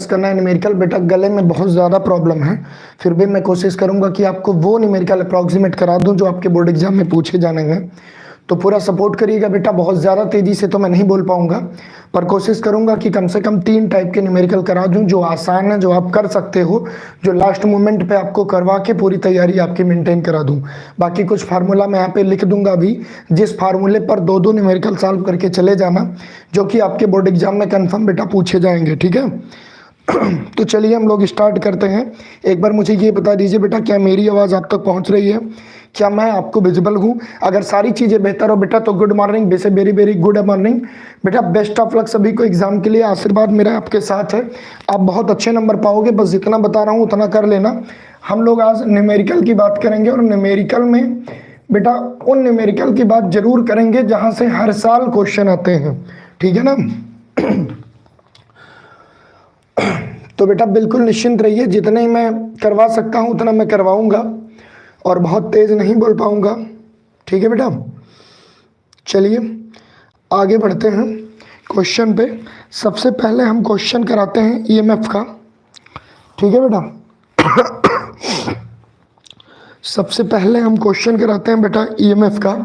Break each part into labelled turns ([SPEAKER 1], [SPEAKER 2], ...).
[SPEAKER 1] करना है न्यूमेरिकल। बेटा गले में बहुत ज़्यादा प्रॉब्लम है, फिर भी मैं कोशिश करूंगा कि आपको वो न्यूमेरिकल अप्रॉक्सीमेट करा दूं जो आपके बोर्ड एग्जाम में पूछे जाने हैं। तो पूरा सपोर्ट करिएगा बेटा। बहुत ज़्यादा तेज़ी से तो मैं नहीं बोल पाऊंगा, पर कोशिश करूंगा कि कम से कम 3 टाइप के न्यूमेरिकल करा दूं जो आसान है, जो आप कर सकते हो, जो लास्ट मोमेंट पे आपको करवा के पूरी तैयारी आपकी मेंटेन करा दूं। बाकी कुछ फार्मूला मैं यहाँ पे लिख दूंगा अभी, जिस फार्मूले पर 2-2 न्यूमेरिकल सॉल्व करके चले जाना, जो कि आपके बोर्ड एग्जाम में कन्फर्म बेटा पूछे जाएंगे, ठीक है। तो चलिए हम लोग स्टार्ट करते हैं। एक बार मुझे ये बता दीजिए बेटा, क्या मेरी आवाज़ आप तक पहुंच रही है? क्या मैं आपको विजिबल हूँ? अगर सारी चीज़ें बेहतर हो बेटा तो गुड मॉर्निंग, वैसे वेरी वेरी गुड मॉर्निंग बेटा। बेस्ट ऑफ लक सभी को एग्जाम के लिए, आशीर्वाद मेरा आपके साथ है। आप बहुत अच्छे नंबर पाओगे, बस जितना बता रहा हूँ उतना कर लेना। हम लोग आज न्यूमेरिकल की बात करेंगे, और न्यूमेरिकल में बेटा उन न्यूमेरिकल की बात जरूर करेंगे जहाँ से हर साल क्वेश्चन आते हैं, ठीक है ना। तो बेटा बिल्कुल निश्चिंत रहिए, जितने मैं करवा सकता हूँ उतना मैं करवाऊंगा, और बहुत तेज नहीं बोल पाऊंगा, ठीक है बेटा। चलिए आगे बढ़ते हैं क्वेश्चन पे। सबसे पहले हम क्वेश्चन कराते हैं ईएमएफ का, ठीक है बेटा। सबसे पहले हम क्वेश्चन कराते हैं बेटा ईएमएफ का।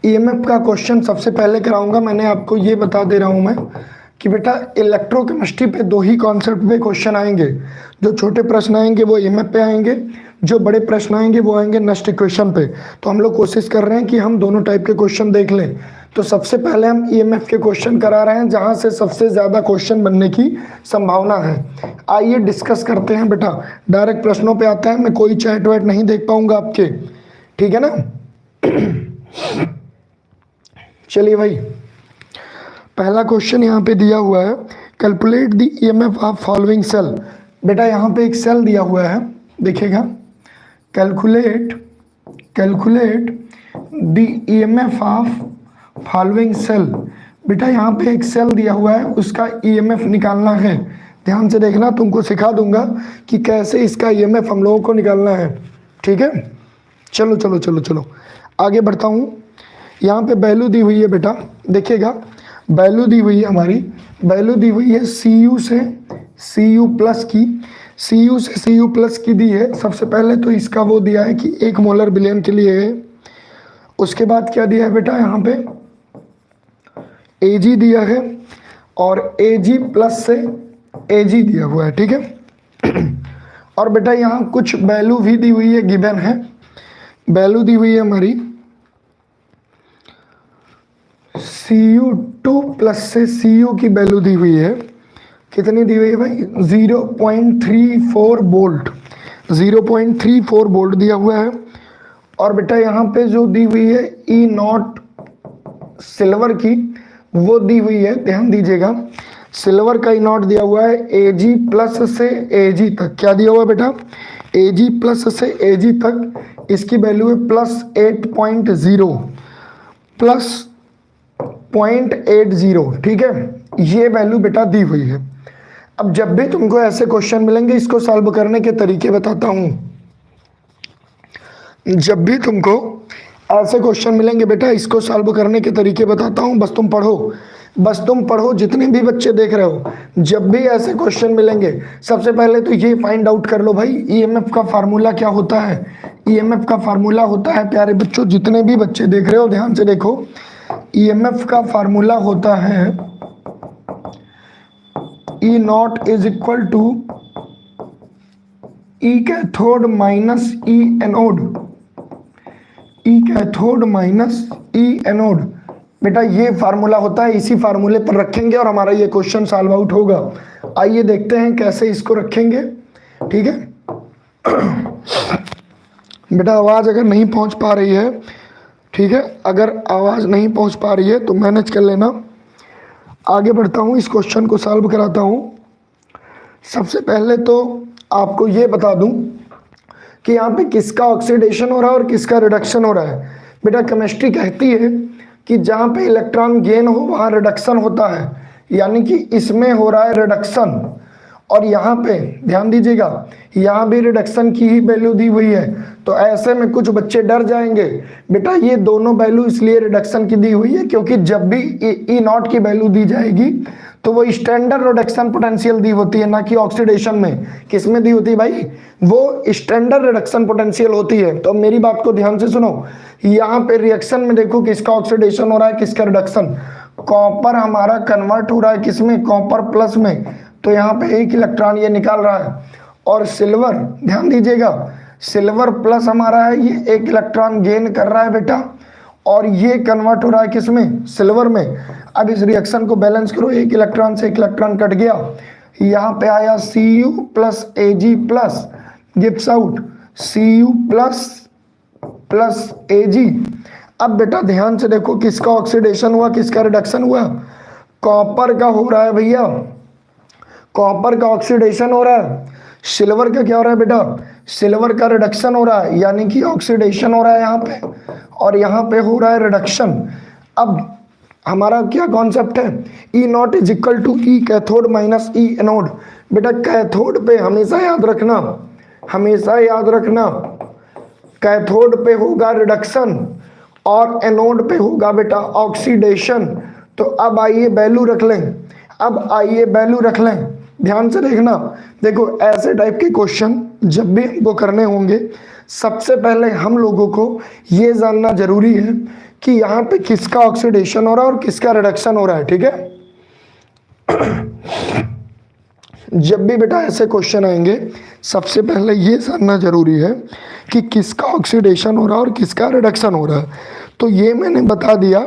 [SPEAKER 1] ईएमएफ का क्वेश्चन सबसे पहले कराऊंगा। मैंने आपको ये बता दे रहा हूँ मैं कि बेटा इलेक्ट्रोकेमिस्ट्री पे 2 ही कॉन्सेप्ट पे क्वेश्चन आएंगे। जो छोटे प्रश्न आएंगे वो ईएमएफ पे आएंगे, जो बड़े प्रश्न आएंगे वो आएंगे नेक्स्ट इक्वेशन पे। तो हम लोग कोशिश कर रहे हैं कि हम दोनों टाइप के क्वेश्चन देख लें। तो सबसे पहले हम ईएमएफ के क्वेश्चन करा रहे हैं जहां से सबसे ज़्यादा क्वेश्चन बनने की संभावना है। आइए डिस्कस करते हैं बेटा। डायरेक्ट प्रश्नों पे आता है, मैं कोई चैट वैट नहीं देख पाऊंगा आपके, ठीक है ना। चलिए भाई, पहला क्वेश्चन यहाँ पे दिया हुआ है, calculate the EMF of following cell. बेटा यहाँ पे एक सेल दिया हुआ है, देखिएगा, calculate the EMF of following cell. बेटा यहाँ पे एक सेल दिया हुआ है, उसका ईएमएफ निकालना है। ध्यान से देखना, तुमको सिखा दूंगा कि कैसे इसका ईएमएफ हम लोगों को निकालना है, ठीक है। चलो चलो चलो चलो आगे बढ़ता हूँ। यहाँ पे वैल्यू दी हुई है बेटा, देखिएगा वैल्यू दी हुई है हमारी, वैल्यू दी हुई है Cu से Cu प्लस की, Cu से Cu प्लस की दी है। सबसे पहले तो इसका वो दिया है कि 1 मोलर बिलियन के लिए है। उसके बाद क्या दिया है बेटा, यहाँ पे Ag दिया है, और Ag प्लस से Ag दिया हुआ है, ठीक है। और बेटा यहाँ कुछ वैल्यू भी दी हुई है, गिवन है, वैल्यू दी हुई है हमारी Cu2 प्लस से Cu की वैल्यू दी हुई है। कितनी दी हुई है भाई? 0.34 वोल्ट, 0.34 वोल्ट दिया हुआ है। और बेटा यहाँ पे जो दी हुई है E0 सिल्वर की, वो दी हुई है, ध्यान दीजिएगा, सिल्वर का E0 दिया हुआ है Ag प्लस से Ag तक। क्या दिया हुआ है बेटा? Ag प्लस से Ag तक, इसकी वैल्यू है +8.0, +0.80, ठीक है। ये वैल्यू बेटा दी हुई है। अब जब भी तुमको ऐसे क्वेश्चन मिलेंगे, इसको सॉल्व करने के तरीके बताता हूँ। जब भी तुमको ऐसे क्वेश्चन मिलेंगे बेटा, इसको सॉल्व करने के तरीके बताता हूँ, बस तुम पढ़ो, जितने भी बच्चे देख रहे हो। जब भी ऐसे क्वेश्चन मिलेंगे, सबसे पहले तो ये फाइंड आउट कर लो भाई, ईएमएफ का फार्मूला क्या होता है। ईएमएफ का फार्मूला होता है, प्यारे बच्चों जितने भी बच्चे देख रहे हो ध्यान से देखो, ईएमएफ का फार्मूला होता है E0 is equal to E cathode minus E anode, E cathode minus E anode. बेटा ये फार्मूला होता है, इसी फार्मूले पर रखेंगे और हमारा ये क्वेश्चन सॉल्व आउट होगा। आइए देखते हैं कैसे इसको रखेंगे, ठीक है। बेटा आवाज़ अगर नहीं पहुंच पा रही है, ठीक है, अगर आवाज़ नहीं पहुंच पा रही है तो मैनेज कर लेना। आगे बढ़ता हूं, इस क्वेश्चन को सॉल्व कराता हूं। सबसे पहले तो आपको ये बता दूं कि यहाँ पे किसका ऑक्सीडेशन हो रहा है और किसका रिडक्शन हो रहा है। बेटा केमिस्ट्री कहती है कि जहाँ पे इलेक्ट्रॉन गेन हो वहाँ रिडक्शन होता है, यानी कि इसमें हो रहा है रिडक्शन, और यहाँ पे ध्यान दीजिएगा, यहाँ भी रिडक्शन की ही वैल्यू दी हुई है। तो ऐसे में कुछ बच्चे डर जाएंगे, बेटा ये दोनों वैल्यू इसलिए रिडक्शन की दी हुई है क्योंकि जब भी E0 की वैल्यू दी जाएगी तो वो स्टैंडर्ड रिडक्शन पोटेंशियल दी होती है, ना कि ऑक्सीडेशन में। किस में दी होती है भाई? वो स्टैंडर्ड रिडक्शन पोटेंशियल होती है। तो मेरी बात को ध्यान से सुनो, यहाँ पे रिएक्शन में देखो किसका ऑक्सीडेशन हो रहा है, किसका रिडक्शन। कॉपर हमारा कन्वर्ट हो रहा है किसमें? कॉपर प्लस में। तो यहाँ पे एक इलेक्ट्रॉन ये निकाल रहा है। और सिल्वर, ध्यान दीजिएगा, सिल्वर प्लस हमारा है, ये एक इलेक्ट्रॉन गेन कर रहा है बेटा, और ये कन्वर्ट हो रहा है किसमें? सिल्वर में। अब इस रिएक्शन को बैलेंस करो, एक इलेक्ट्रॉन से एक इलेक्ट्रॉन कट गया, यहाँ पे आया Cu plus Ag plus, gives out Cu plus plus Ag। अब बेटा ध्यान से देखो किसका ऑक्सीडेशन हुआ, किसका रिडक्शन हुआ? कॉपर का हो रहा है भैया, कॉपर का ऑक्सीडेशन हो रहा है। सिल्वर का क्या हो रहा है बेटा? सिल्वर का रिडक्शन हो रहा है, यानी कि ऑक्सीडेशन हो रहा है यहाँ पे, और यहाँ पे हो रहा है रिडक्शन। अब हमारा क्या कॉन्सेप्ट है? E naught is equal to E cathode minus E anode. बेटा कैथोड पे हमेशा याद रखना, हमेशा याद रखना, कैथोड पे होगा रिडक्शन और एनोड पे होगा बेटा ऑक्सीडेशन। तो अब आइए वैल्यू रख लें, अब आइए वैल्यू रख लें, ध्यान से देखना। देखो ऐसे टाइप के क्वेश्चन जब भी हमको करने होंगे, सबसे पहले हम लोगों को ये जानना जरूरी है कि यहाँ पे किसका ऑक्सीडेशन हो रहा है और किसका रिडक्शन हो रहा है, ठीक है? जब भी बेटा ऐसे क्वेश्चन आएंगे, सबसे पहले ये जानना जरूरी है कि किसका ऑक्सीडेशन हो रहा है और किसका रिडक्शन हो रहा है। तो ये मैंने बता दिया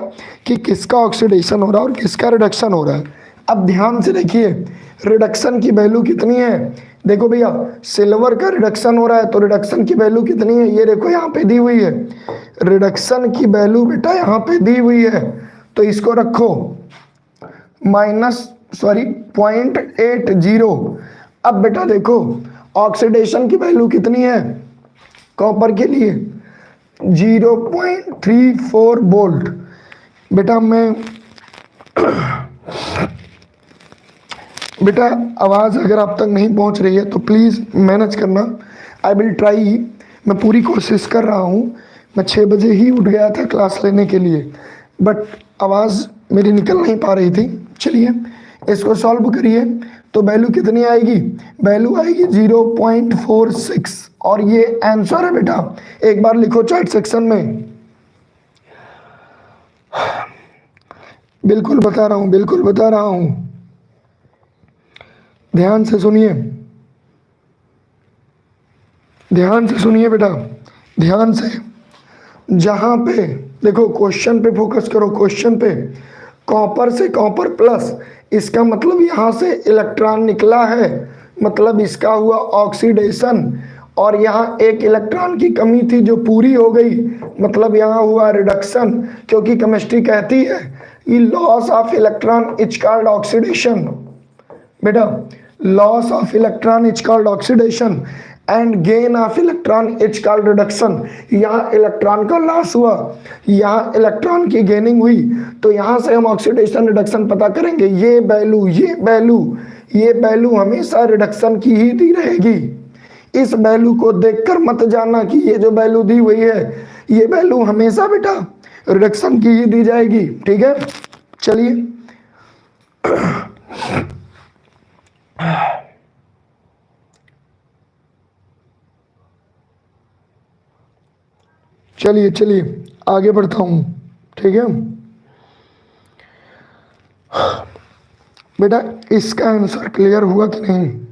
[SPEAKER 1] कि किसका ऑक्सीडेशन हो रहा है और किसका रिडक्शन हो रहा है। अब ध्यान से देखिए रिडक्शन की वैल्यू कितनी है। देखो भैया सिल्वर का रिडक्शन हो रहा है, तो रिडक्शन की वैल्यू कितनी है? ये देखो यहाँ पे दी हुई है, रिडक्शन की वैल्यू बेटा यहाँ पे दी हुई है। तो इसको रखो -0.80। अब बेटा देखो ऑक्सीडेशन की वैल्यू कितनी है कॉपर के लिए? 0.34 वोल्ट। बेटा बेटा आवाज़ अगर आप तक नहीं पहुंच रही है तो प्लीज़ मैनेज करना, आई विल ट्राई। मैं पूरी कोशिश कर रहा हूं। मैं 6 बजे ही उठ गया था क्लास लेने के लिए, बट आवाज़ मेरी निकल नहीं पा रही थी। चलिए इसको सॉल्व करिए, तो वैल्यू कितनी आएगी? वैल्यू आएगी 0.46, और ये आंसर है बेटा। एक बार लिखो चैट सेक्शन में, बिल्कुल बता रहा हूँ, बिल्कुल बता रहा हूँ, ध्यान से सुनिए, ध्यान से सुनिए बेटा, ध्यान से। जहाँ पे देखो क्वेश्चन पे फोकस करो, क्वेश्चन पे। कॉपर से कॉपर प्लस, इसका मतलब यहाँ से इलेक्ट्रॉन निकला है, मतलब इसका हुआ ऑक्सीडेशन, और यहाँ एक इलेक्ट्रॉन की कमी थी जो पूरी हो गई, मतलब यहाँ हुआ रिडक्शन। क्योंकि केमिस्ट्री कहती है ये loss of electron is called oxidation. बेटा loss of electron is called oxidation and gain of electron is called reduction. यहाँ इलेक्ट्रॉन का लॉस हुआ, यहाँ इलेक्ट्रॉन की गेनिंग हुई, तो यहाँ से हम ऑक्सीडेशन रिडक्शन पता करेंगे। ये वैल्यू ये वैल्यू हमेशा रिडक्शन की ही दी रहेगी। इस वैल्यू को देखकर मत जानना कि ये जो वैल्यू दी हुई है ये वैल्यू हमेशा बेटा रिडक्शन की ही दी जाएगी, ठीक है? चलिए चलिए चलिए आगे बढ़ता हूँ, ठीक है बेटा? इसका आंसर क्लियर हुआ कि नहीं?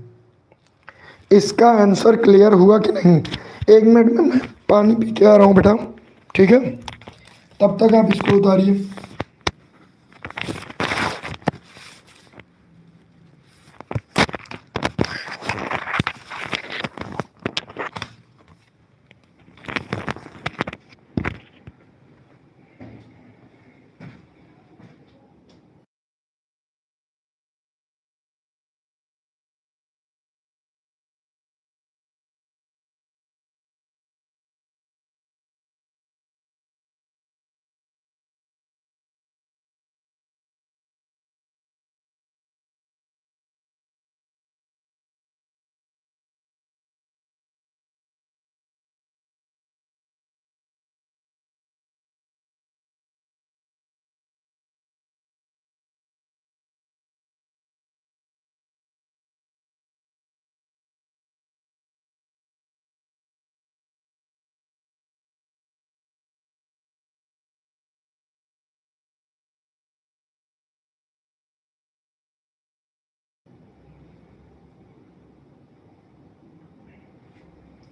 [SPEAKER 1] इसका आंसर क्लियर हुआ कि नहीं? 1 मिनट में मैं पानी पी के आ रहा हूँ बेटा, ठीक है? तब तक आप इसको उतारिए।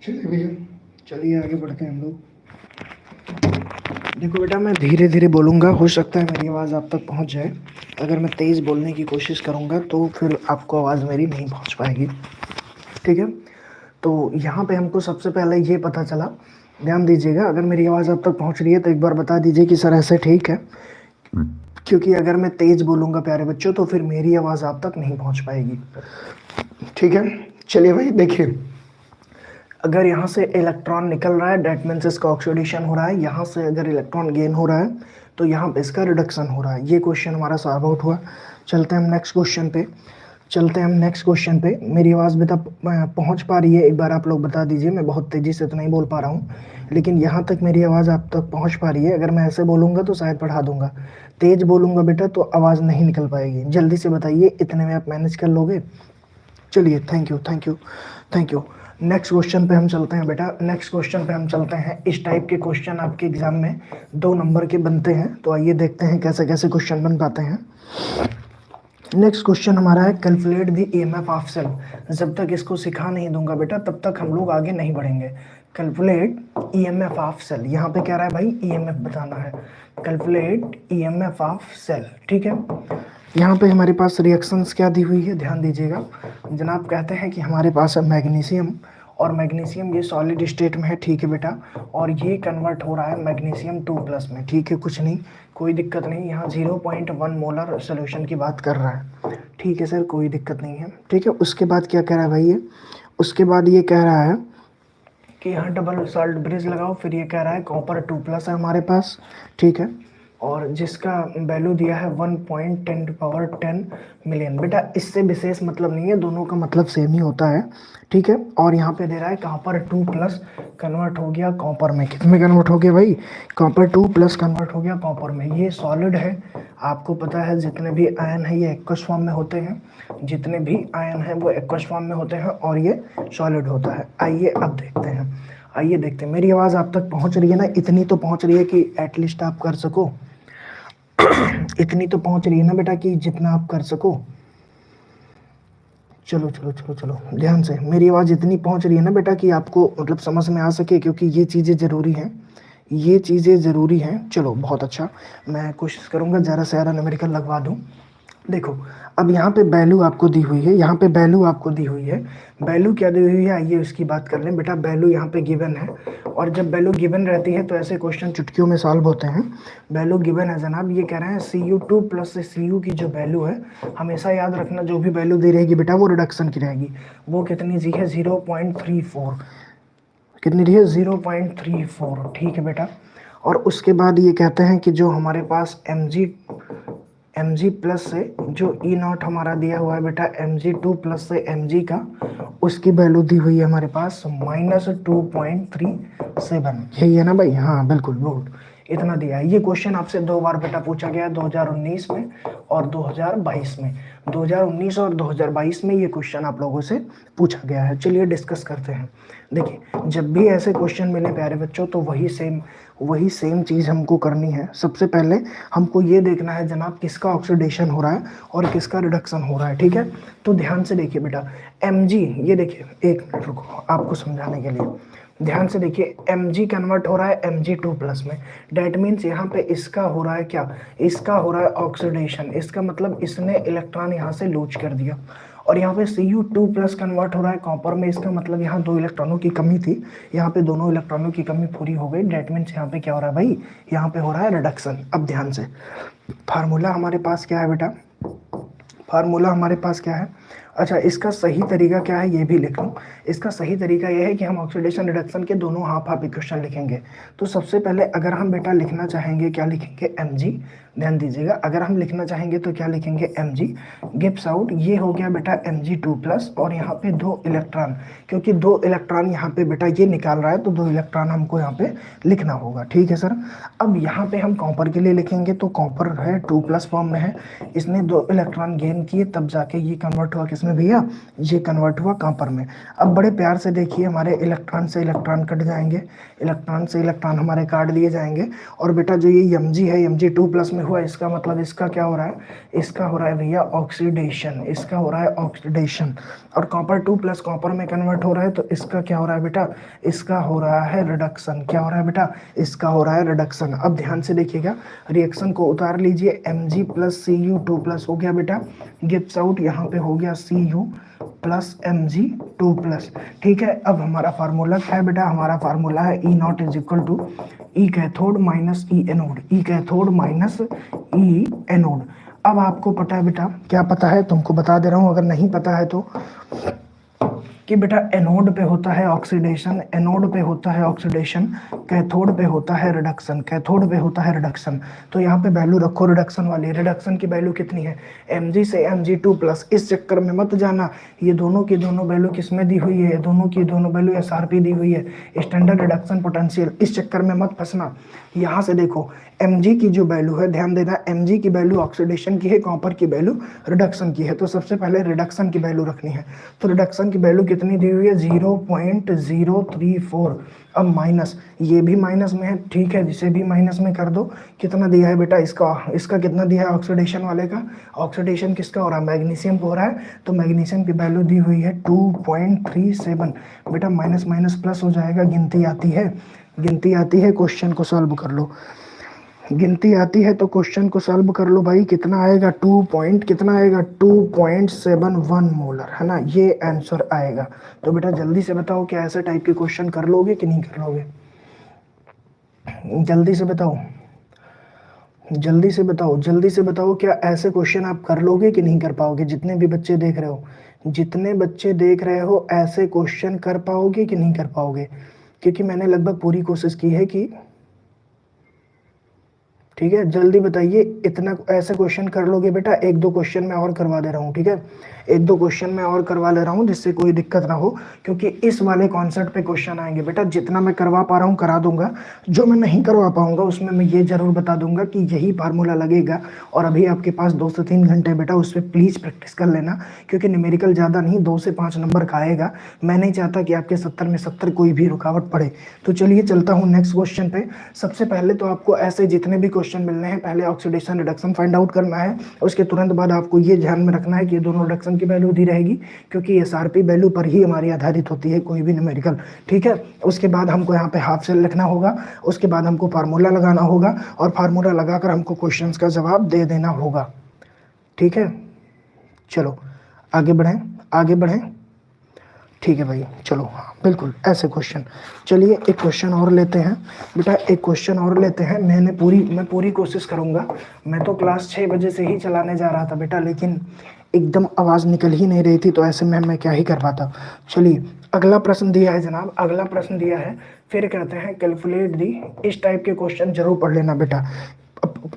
[SPEAKER 1] चलिए भैया, चलिए आगे बढ़ते हैं हम लोग। देखो बेटा, मैं धीरे धीरे बोलूँगा, हो सकता है मेरी आवाज़ आप तक पहुँच जाए। अगर मैं तेज़ बोलने की कोशिश करूँगा तो फिर आपको आवाज़ मेरी नहीं पहुँच पाएगी, ठीक है। तो यहाँ पे हमको सबसे पहले ये पता चला, ध्यान दीजिएगा, अगर मेरी आवाज़ आप तक पहुँच रही है तो एक बार बता दीजिए कि सर ऐसे ठीक है, क्योंकि अगर मैं तेज़ बोलूँगा प्यारे बच्चों तो फिर मेरी आवाज़ आप तक नहीं पहुँच पाएगी, ठीक है। चलिए भाई देखिए, अगर यहाँ से इलेक्ट्रॉन निकल रहा है डेट मीन्स इसका ऑक्सीडेशन हो रहा है, यहाँ से अगर इलेक्ट्रॉन गेन हो रहा है तो यहाँ पे इसका रिडक्शन हो रहा है। ये क्वेश्चन हमारा सॉल्व आउट हुआ। चलते हैं हम नेक्स्ट क्वेश्चन पे। मेरी आवाज़ भी तब पहुँच पा रही है, एक बार आप लोग बता दीजिए। मैं बहुत तेज़ी से तो नहीं बोल पा रहा हूँ, लेकिन यहाँ तक मेरी आवाज़ आप तक पहुँच पा रही है। अगर मैं ऐसे बोलूँगा तो शायद पढ़ा दूंगा, तेज़ बोलूँगा बेटा तो आवाज़ नहीं निकल पाएगी। जल्दी से बताइए, इतने में आप मैनेज कर लोगे? चलिए, थैंक यू। नेक्स्ट क्वेश्चन पे हम चलते हैं बेटा। इस टाइप के क्वेश्चन आपके एग्जाम में 2 नंबर के बनते हैं, तो आइए देखते हैं कैसे कैसे क्वेश्चन बन पाते हैं। नेक्स्ट क्वेश्चन हमारा है calculate the EMF of cell. जब तक इसको सिखा नहीं दूंगा बेटा तब तक हम लोग आगे नहीं बढ़ेंगे। कैलकुलेट ईएमएफ ऑफ सेल, यहाँ पे कह रहा है भाई ईएमएफ बताना है। कैलकुलेट ईएमएफ ऑफ सेल, ठीक है। यहाँ पे हमारे पास रिएक्शंस क्या दी हुई है, ध्यान दीजिएगा जनाब। कहते हैं कि हमारे पास है मैग्नीशियम, और मैग्नीशियम ये सॉलिड स्टेट में है, ठीक है बेटा, और ये कन्वर्ट हो रहा है मैग्नीशियम 2+ में, ठीक है। कुछ नहीं, कोई दिक्कत नहीं। यहाँ 0.1 मोलर सोल्यूशन की बात कर रहा है, ठीक है सर, कोई दिक्कत नहीं है, ठीक है। उसके बाद क्या कह रहा है भाई ये, उसके बाद ये कह रहा है कि यहाँ डबल साल्ट ब्रिज लगाओ। फिर ये कह रहा है कॉपर 2+ है हमारे पास, ठीक है, और जिसका वैल्यू दिया है 1.10 मिलियन। बेटा इससे विशेष मतलब नहीं है, दोनों का मतलब सेम ही होता है, ठीक है। और यहाँ पे दे रहा है कॉपर 2+ कन्वर्ट हो गया कॉपर में। कितने में कन्वर्ट हो गया भाई? कॉपर 2+ कन्वर्ट हो गया कॉपर में। ये सॉलिड है, आपको पता है जितने भी आयन है ये एक्वस फॉर्म में होते हैं, जितने भी आयन है वो एक्वस फॉर्म में होते हैं, और ये सॉलिड होता है। आइए अब देखते हैं, मेरी आवाज़ आप तक पहुँच रही है ना? इतनी तो पहुँच रही है कि एटलीस्ट आप कर सको, इतनी तो पहुंच रही है ना बेटा कि जितना आप कर सको। चलो ध्यान से, मेरी आवाज़ इतनी पहुंच रही है ना बेटा कि आपको मतलब समझ में आ सके, क्योंकि ये चीज़ें ज़रूरी हैं। चलो बहुत अच्छा, मैं कोशिश करूंगा ज़्यादा से ज़्यादा न्यूमेरिकल लगवा दूं। देखो अब यहाँ पे वैल्यू आपको दी हुई है, वैल्यू क्या दी हुई है, आइए उसकी बात कर लें बेटा। वैल्यू यहाँ पे गिवन है, और जब वैल्यू गिवन रहती है तो ऐसे क्वेश्चन चुटकियों में सॉल्व होते हैं। वैल्यू गिवन है जनाब, ये कह रहे हैं Cu2+ से Cu की जो वैल्यू है, हमेशा याद रखना जो भी वैल्यू दी रहेगी बेटा वो रिडक्शन की रहेगी। वो कितनी दी है? 0.34। कितनी दी है? 0.34, ठीक है बेटा। और उसके बाद ये कहते हैं कि जो हमारे पास Mg+ से जो E0 हमारा दिया हुआ है बेटा, Mg2+ से Mg का, उसकी वैल्यू दी हुई है हमारे पास -2.37। यही है ना भाई? हाँ बिल्कुल, गुड, इतना दिया है। ये क्वेश्चन आपसे 2 बार बेटा पूछा गया, 2019 में और 2022 में। 2019 और 2022 में ये क्वेश्चन आप लोगों से पूछा गया है। चलिए डिस्कस करते हैं। देखिए जब भी ऐसे क्वेश्चन मिले प्यारे बच्चों तो वही सेम चीज़ हमको करनी है। सबसे पहले हमको ये देखना है जनाब किसका ऑक्सीडेशन हो रहा है और किसका रिडक्शन हो रहा है, ठीक है। तो ध्यान से देखिए बेटा, Mg, ये देखिए, एक मिनट रुको आपको समझाने के लिए, ध्यान से देखिए। Mg कन्वर्ट हो रहा है Mg2+ में, डेट मीन्स यहाँ पे इसका हो रहा है क्या? इसका हो रहा है ऑक्सीडेशन। इसका मतलब इसने इलेक्ट्रॉन यहाँ से लूज कर दिया, और यहाँ पे Cu2+ कन्वर्ट हो रहा है कॉपर में। इसका मतलब यहाँ 2 इलेक्ट्रॉनों की कमी थी, यहाँ पे दोनों इलेक्ट्रॉनों की कमी पूरी हो गई। डेट मीन्स यहाँ पे क्या हो रहा है भाई? यहाँ पे हो रहा है रिडक्शन। अब ध्यान से, फार्मूला हमारे पास क्या है बेटा? अच्छा, इसका सही तरीका क्या है ये भी लिख लूँ। इसका सही तरीका यह है कि हम ऑक्सीडेशन रिडक्शन के दोनों हाफ इक्वेशन लिखेंगे। तो सबसे पहले अगर हम बेटा लिखना चाहेंगे, क्या लिखेंगे? Mg। ध्यान दीजिएगा, अगर हम लिखना चाहेंगे तो क्या लिखेंगे? Mg गिव्स आउट, ये हो गया बेटा Mg2+, और यहाँ पे 2 इलेक्ट्रॉन, क्योंकि 2 इलेक्ट्रॉन यहाँ पे बेटा ये निकाल रहा है तो 2 इलेक्ट्रॉन हमको यहाँ पे लिखना होगा, ठीक है सर। अब यहाँ पे हम कॉपर के लिए लिखेंगे, तो कॉपर है 2+ फॉर्म में है, इसने 2 इलेक्ट्रॉन गेन किए तब जाके ये कन्वर्ट हुआ किसमें? में भैया, ये कन्वर्ट हुआ कॉपर में। अब बड़े प्यार से देखिए, हमारे इलेक्ट्रॉन से इलेक्ट्रॉन कट जाएंगे, इलेक्ट्रॉन से इलेक्ट्रॉन हमारे काट दिए जाएंगे। और बेटा जो ये Mg है, Mg2+ में हुआ, इसका मतलब इसका क्या हो रहा है, इसका हो रहा है भैया ऑक्सीडेशन, इसका हो रहा है ऑक्सीडेशन। और कॉपर 2+ कॉपर में कन्वर्ट हो रहा है, तो इसका क्या हो रहा है बेटा, इसका हो रहा है रिडक्शन। क्या हो रहा है बेटा, इसका हो रहा है रिडक्शन। अब ध्यान से देखिएगा, रिएक्शन को उतार लीजिए, Mg + Cu2+ हो गया बेटा, गिव्स आउट, यहाँ पे हो गया Cu + Mg2+। ठीक है, अब हमारा फार्मूला क्या है बेटा, हमारा फार्मूला है E0 = E cathode minus E anode, E cathode minus E anode. अब आपको पता है बेटा, क्या पता है, तुमको बता दे रहा हूं अगर नहीं पता है तो, कि बेटा एनोड पे होता है ऑक्सीडेशन, एनोड पे होता है ऑक्सीडेशन, कैथोड पे होता है रिडक्शन, कैथोड पे होता है रिडक्शन। तो यहाँ पे वैल्यू रखो रिडक्शन वाली, रिडक्शन की वैल्यू कितनी है, Mg से Mg2+। इस चक्कर में मत जाना, ये दोनों की दोनों वैल्यू किसमें दी हुई है, दोनों की दोनों वैल्यू SRP दी हुई है, स्टैंडर्ड रिडक्शन पोटेंशियल। इस चक्कर में मत फंसना। यहाँ से देखो, Mg की जो वैल्यू है, ध्यान देना, Mg की वैल्यू ऑक्सीडेशन की है, कॉपर की वैल्यू रिडक्शन की है। तो सबसे पहले रिडक्शन की वैल्यू रखनी है। तो रिडक्शन की वैल्यू कितनी दी हुई है, 0.034। अब माइनस, ये भी माइनस में है, ठीक है, जिसे भी माइनस में कर दो। कितना दिया है बेटा, इसका कितना दिया है ऑक्सीडेशन वाले का, ऑक्सीडेशन किसका हो रहा है, मैग्नीशियम को हो रहा है। तो मैग्नीशियम की वैल्यू दी हुई है 2.37। बेटा माइनस माइनस प्लस हो जाएगा, गिनती आती है, गिनती आती है, क्वेश्चन को सॉल्व कर लो। गिनती आती है तो क्वेश्चन को सॉल्व कर लो भाई। कितना आएगा, कितना आएगा, 2.71 मोलर, है ना, ये आंसर आएगा। तो बेटा जल्दी से बताओ, क्या ऐसे टाइप के क्वेश्चन कर लोगे कि नहीं कर लोगे, जल्दी से बताओ, जल्दी से बताओ, जल्दी से बताओ, क्या ऐसे क्वेश्चन आप कर लोगे कि नहीं कर पाओगे। जितने भी बच्चे देख रहे हो, जितने बच्चे देख रहे हो, ऐसे क्वेश्चन कर पाओगे कि नहीं कर पाओगे, क्योंकि मैंने लगभग पूरी कोशिश की है कि, ठीक है, जल्दी बताइए, इतना ऐसे क्वेश्चन कर लोगे बेटा। एक दो क्वेश्चन मैं और करवा दे रहा हूँ, ठीक है, एक दो क्वेश्चन मैं और करवा ले रहा हूँ, जिससे कोई दिक्कत ना हो, क्योंकि इस वाले कॉन्सेप्ट पे क्वेश्चन आएंगे बेटा। जितना मैं करवा पा रहा हूँ करा दूंगा, जो मैं नहीं करवा पाऊंगा उसमें मैं ये जरूर बता दूंगा कि यही फार्मूला लगेगा। और अभी आपके पास 2 से 3 घंटे बेटा, उस पर प्लीज प्रैक्टिस कर लेना, क्योंकि न्यूमेरिकल ज़्यादा नहीं, 2 से 5 नंबर का आएगा। मैं नहीं चाहता कि आपके 70 में 70 कोई भी रुकावट पड़े। तो चलिए चलता हूँ नेक्स्ट क्वेश्चन पे। सबसे पहले तो आपको ऐसे जितने भी क्वेश्चन मिलने हैं, पहले ऑक्सीडेशन रिडक्शन फाइंड आउट करना है। उसके तुरंत बाद आपको ये ध्यान में रखना है कि ये दोनों रिडक्शन की वैल्यू दी रहेगी, क्योंकि SRP वैल्यू पर ही हमारी आधारित होती है कोई भी न्यूमेरिकल, ठीक है। उसके बाद हमको यहाँ पे हाफ सेल लिखना होगा, उसके बाद हमको फार्मूला लगाना होगा, और फार्मूला लगाकर हमको क्वेश्चंस का जवाब दे देना होगा, ठीक है। चलो आगे बढ़ें, आगे बढ़ें, ठीक है भाई, चलो, हाँ बिल्कुल ऐसे क्वेश्चन। चलिए एक क्वेश्चन और लेते हैं बेटा, एक क्वेश्चन और लेते हैं। मैं पूरी कोशिश करूंगा। मैं तो क्लास 6 बजे से ही चलाने जा रहा था बेटा, लेकिन एकदम आवाज़ निकल ही नहीं रही थी, तो ऐसे में मैं क्या ही कर पाता। चलिए अगला प्रश्न दिया है जनाब, अगला प्रश्न दिया है, फिर कहते हैं कैलकुलेट दी। इस टाइप के क्वेश्चन जरूर पढ़ लेना बेटा।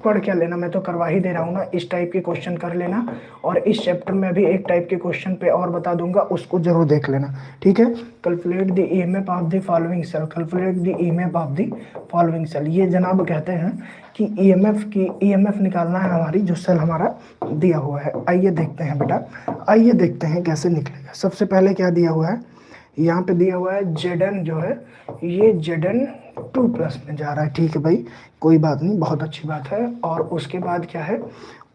[SPEAKER 1] पढ़ क्या लेना, मैं तो करवा ही दे रहा हूँ ना, इस टाइप के क्वेश्चन कर लेना। और इस चैप्टर में भी एक टाइप के क्वेश्चन पे और बता दूंगा, उसको जरूर देख लेना, ठीक है। Calculate the EMF of the following cell, calculate the EMF of the following cell. ये जनाब कहते हैं कि ईएमएफ निकालना है हमारी, जो सेल हमारा दिया हुआ है। आइए देखते हैं बेटा, आइए देखते हैं कैसे निकलेगा। सबसे पहले क्या दिया हुआ है, यहाँ पे दिया हुआ है Zn जो है, ये Zn2+ में जा रहा है, ठीक है भाई, कोई बात नहीं, बहुत अच्छी बात है। और उसके बाद क्या है,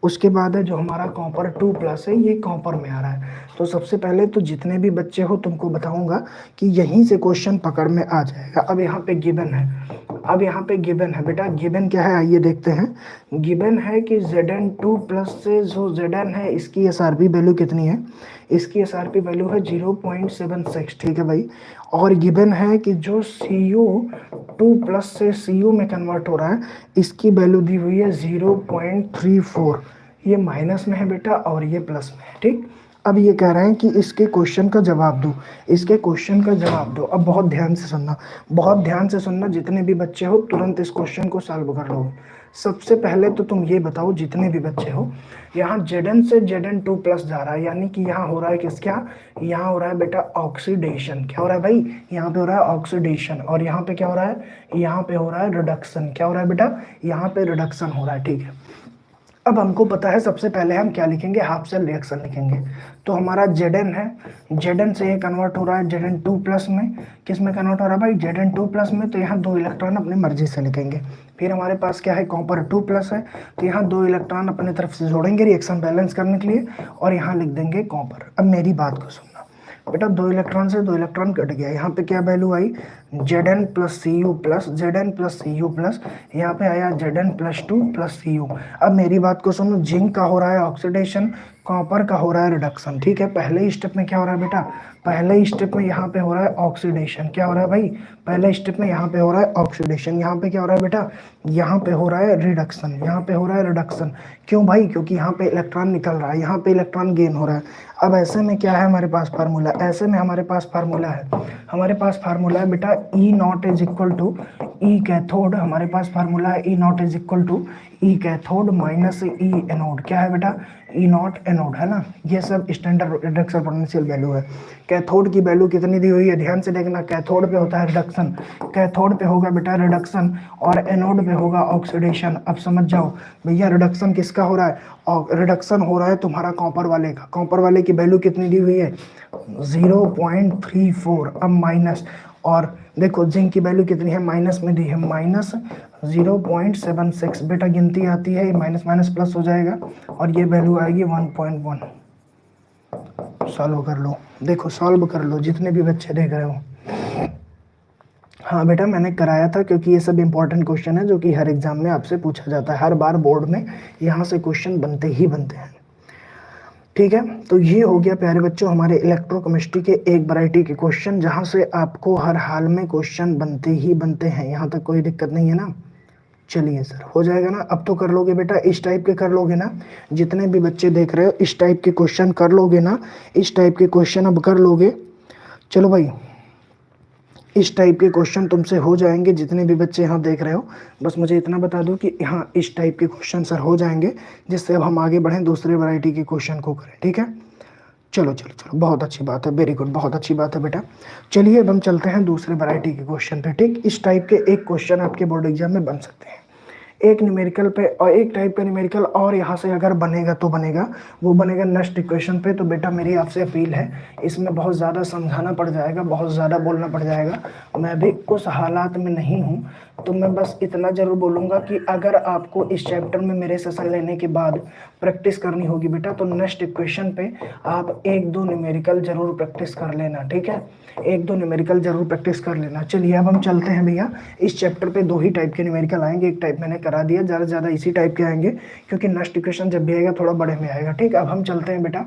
[SPEAKER 1] उसके बाद है जो हमारा कॉपर 2+ है, ये कॉपर में आ रहा है। तो सबसे पहले तो जितने भी बच्चे हो तुमको बताऊंगा कि यहीं से क्वेश्चन पकड़ में आ जाएगा। अब यहाँ पे गिवन है, अब यहाँ पे गिवन है बेटा, गिवन क्या है आइए देखते हैं। गिवन है कि Zn2+ से जो Zn है, इसकी SRP वैल्यू कितनी है, इसकी SRP वैल्यू है 0.76, ठीक है भाई। और गिवन है कि जो Cu2+ से Cu में कन्वर्ट हो रहा है, इसकी वैल्यू दी हुई है 0.34। ये माइनस में है बेटा और ये प्लस में है, ठीक। अब ये कह रहे हैं कि इसके क्वेश्चन का जवाब दो, इसके क्वेश्चन का जवाब दो। अब बहुत ध्यान से सुनना, बहुत ध्यान से सुनना, जितने भी बच्चे हो तुरंत इस क्वेश्चन को सॉल्व कर लो। सबसे पहले तो तुम ये बताओ, जितने भी बच्चे हो, यहाँ Zn से Zn2+ जा रहा है, यानी कि यहाँ हो रहा है किसका, यहाँ हो रहा है बेटा ऑक्सीडेशन। क्या हो रहा है भाई, यहाँ पे हो रहा है ऑक्सीडेशन। और यहाँ पे क्या हो रहा है, यहाँ पे हो रहा है रिडक्शन। क्या हो रहा है बेटा, यहाँ पे रिडक्शन हो रहा है, ठीक है। अब हमको पता है सबसे पहले हम क्या लिखेंगे, हाफ सेल रिएक्शन लिखेंगे। तो हमारा Zn है, Zn से ये कन्वर्ट हो रहा है Zn2 प्लस में, किस में कन्वर्ट हो रहा है भाई, Zn2 प्लस में। तो यहाँ 2 इलेक्ट्रॉन अपनी मर्जी से लिखेंगे। फिर हमारे पास क्या है, कॉपर 2 प्लस है, तो यहाँ 2 इलेक्ट्रॉन अपनी तरफ से जोड़ेंगे रिएक्शन बैलेंस करने के लिए, और यहाँ लिख देंगे कॉपर। अब मेरी बात को सुनना बेटा, 2 इलेक्ट्रॉन से 2 इलेक्ट्रॉन कट गया, यहाँ पे क्या वैल्यू आई, Zn plus Cu plus, Zn plus Cu plus, यहाँ पे आया Zn प्लस 2 प्लस Cu। अब मेरी बात को सुनो, जिंक का हो रहा है ऑक्सीडेशन, कॉपर का हो रहा है रिडक्शन, ठीक है। पहले स्टेप में क्या हो रहा है बेटा, पहले स्टेप में यहाँ पे हो रहा है ऑक्सीडेशन, क्या हो रहा है भाई, पहले स्टेप में यहाँ पे हो रहा है ऑक्सीडेशन, यहाँ पे क्या हो रहा है बेटा, यहाँ पे हो रहा है रिडक्शन, यहाँ पे हो रहा है रिडक्शन। क्यों भाई, क्योंकि यहाँ पे इलेक्ट्रॉन निकल रहा है, यहाँ पे इलेक्ट्रॉन गेन हो रहा है। अब ऐसे में क्या है हमारे पास फार्मूला, ऐसे में हमारे पास फार्मूला है, हमारे पास फार्मूला है बेटा E not is equal to E cathode, हमारे पास फार्मूला है E not is equal to E cathode minus E anode, क्या है बेटा, E नॉट एनोड, है ना। ये सब स्टैंडर्ड रिडक्शन पोटेंशियल वैल्यू है। कैथोड की वैल्यू कितनी दी हुई है, ध्यान से देखना, कैथोड पे होता है रिडक्शन, कैथोड पे होगा बेटा रिडक्शन, और एनोड पे होगा ऑक्सीडेशन। अब समझ जाओ भैया, रिडक्शन किसका हो रहा है, और रिडक्शन हो रहा है तुम्हारा कॉपर वाले का। कॉपर वाले की वैल्यू कितनी दी हुई है, 0.34। अब माइनस, और देखो जिंक की वैल्यू कितनी है, माइनस में दी है, माइनस 0.76। बेटा गिनती आती है, माइनस माइनस प्लस हो जाएगा, और ये वैल्यू आएगी 1.1। सॉल्व कर लो, देखो सॉल्व कर लो जितने भी बच्चे देख रहे हो। हाँ बेटा मैंने कराया था, क्योंकि ये सब इंपॉर्टेंट क्वेश्चन है जो कि हर एग्जाम में आपसे पूछा जाता है, हर बार बोर्ड में यहाँ से क्वेश्चन बनते ही बनते हैं, ठीक है। तो ये हो गया प्यारे बच्चों हमारे इलेक्ट्रोकेमिस्ट्री के एक वैरायटी के क्वेश्चन, जहाँ से आपको हर हाल में क्वेश्चन बनते ही बनते हैं, यहाँ तक कोई दिक्कत नहीं है ना। चलिए सर, हो जाएगा ना, अब तो कर लोगे बेटा, इस टाइप के कर लोगे ना, जितने भी बच्चे देख रहे हो इस टाइप के क्वेश्चन कर लोगे ना, इस टाइप के क्वेश्चन अब कर लोगे। चलो भाई, इस टाइप के क्वेश्चन तुमसे हो जाएंगे, जितने भी बच्चे यहाँ देख रहे हो, बस मुझे इतना बता दो कि यहाँ इस टाइप के क्वेश्चन सर हो जाएंगे, जिससे अब हम आगे बढ़ें दूसरे वैरायटी के क्वेश्चन को करें, ठीक है। चलो चलो चलो, बहुत अच्छी बात है, वेरी गुड, बहुत अच्छी बात है बेटा। चलिए अब हम चलते हैं दूसरे वैरायटी के क्वेश्चन पे, ठीक। इस टाइप के एक क्वेश्चन आपके बोर्ड एग्जाम में बन सकते हैं, एक न्यूमेरिकल पे और एक टाइप का न्यूमेरिकल, और यहाँ से अगर बनेगा तो बनेगा, वो बनेगा नेक्स्ट इक्वेशन पे। तो बेटा मेरी आपसे अपील है, इसमें बहुत ज़्यादा समझाना पड़ जाएगा, बहुत ज़्यादा बोलना पड़ जाएगा, मैं भी उस हालात में नहीं हूँ। तो मैं बस इतना ज़रूर बोलूँगा कि अगर आपको इस चैप्टर में मेरे सेशन लेने के बाद प्रैक्टिस करनी होगी बेटा, तो नेक्स्ट इक्वेशन पे आप 1-2 न्यूमेरिकल जरूर प्रैक्टिस कर लेना, ठीक है, 1-2 न्यूमेरिकल जरूर प्रैक्टिस कर लेना। चलिए अब हम चलते हैं भैया, इस चैप्टर पे 2 ही टाइप के न्यूमेरिकल आएंगे, एक टाइप मैंने करा दिया, ज़्यादा से ज़्यादा इसी टाइप के आएंगे, क्योंकि नेक्स्ट इक्वेशन जब भी आएगा थोड़ा बड़े में आएगा, ठीक। अब हम चलते हैं बेटा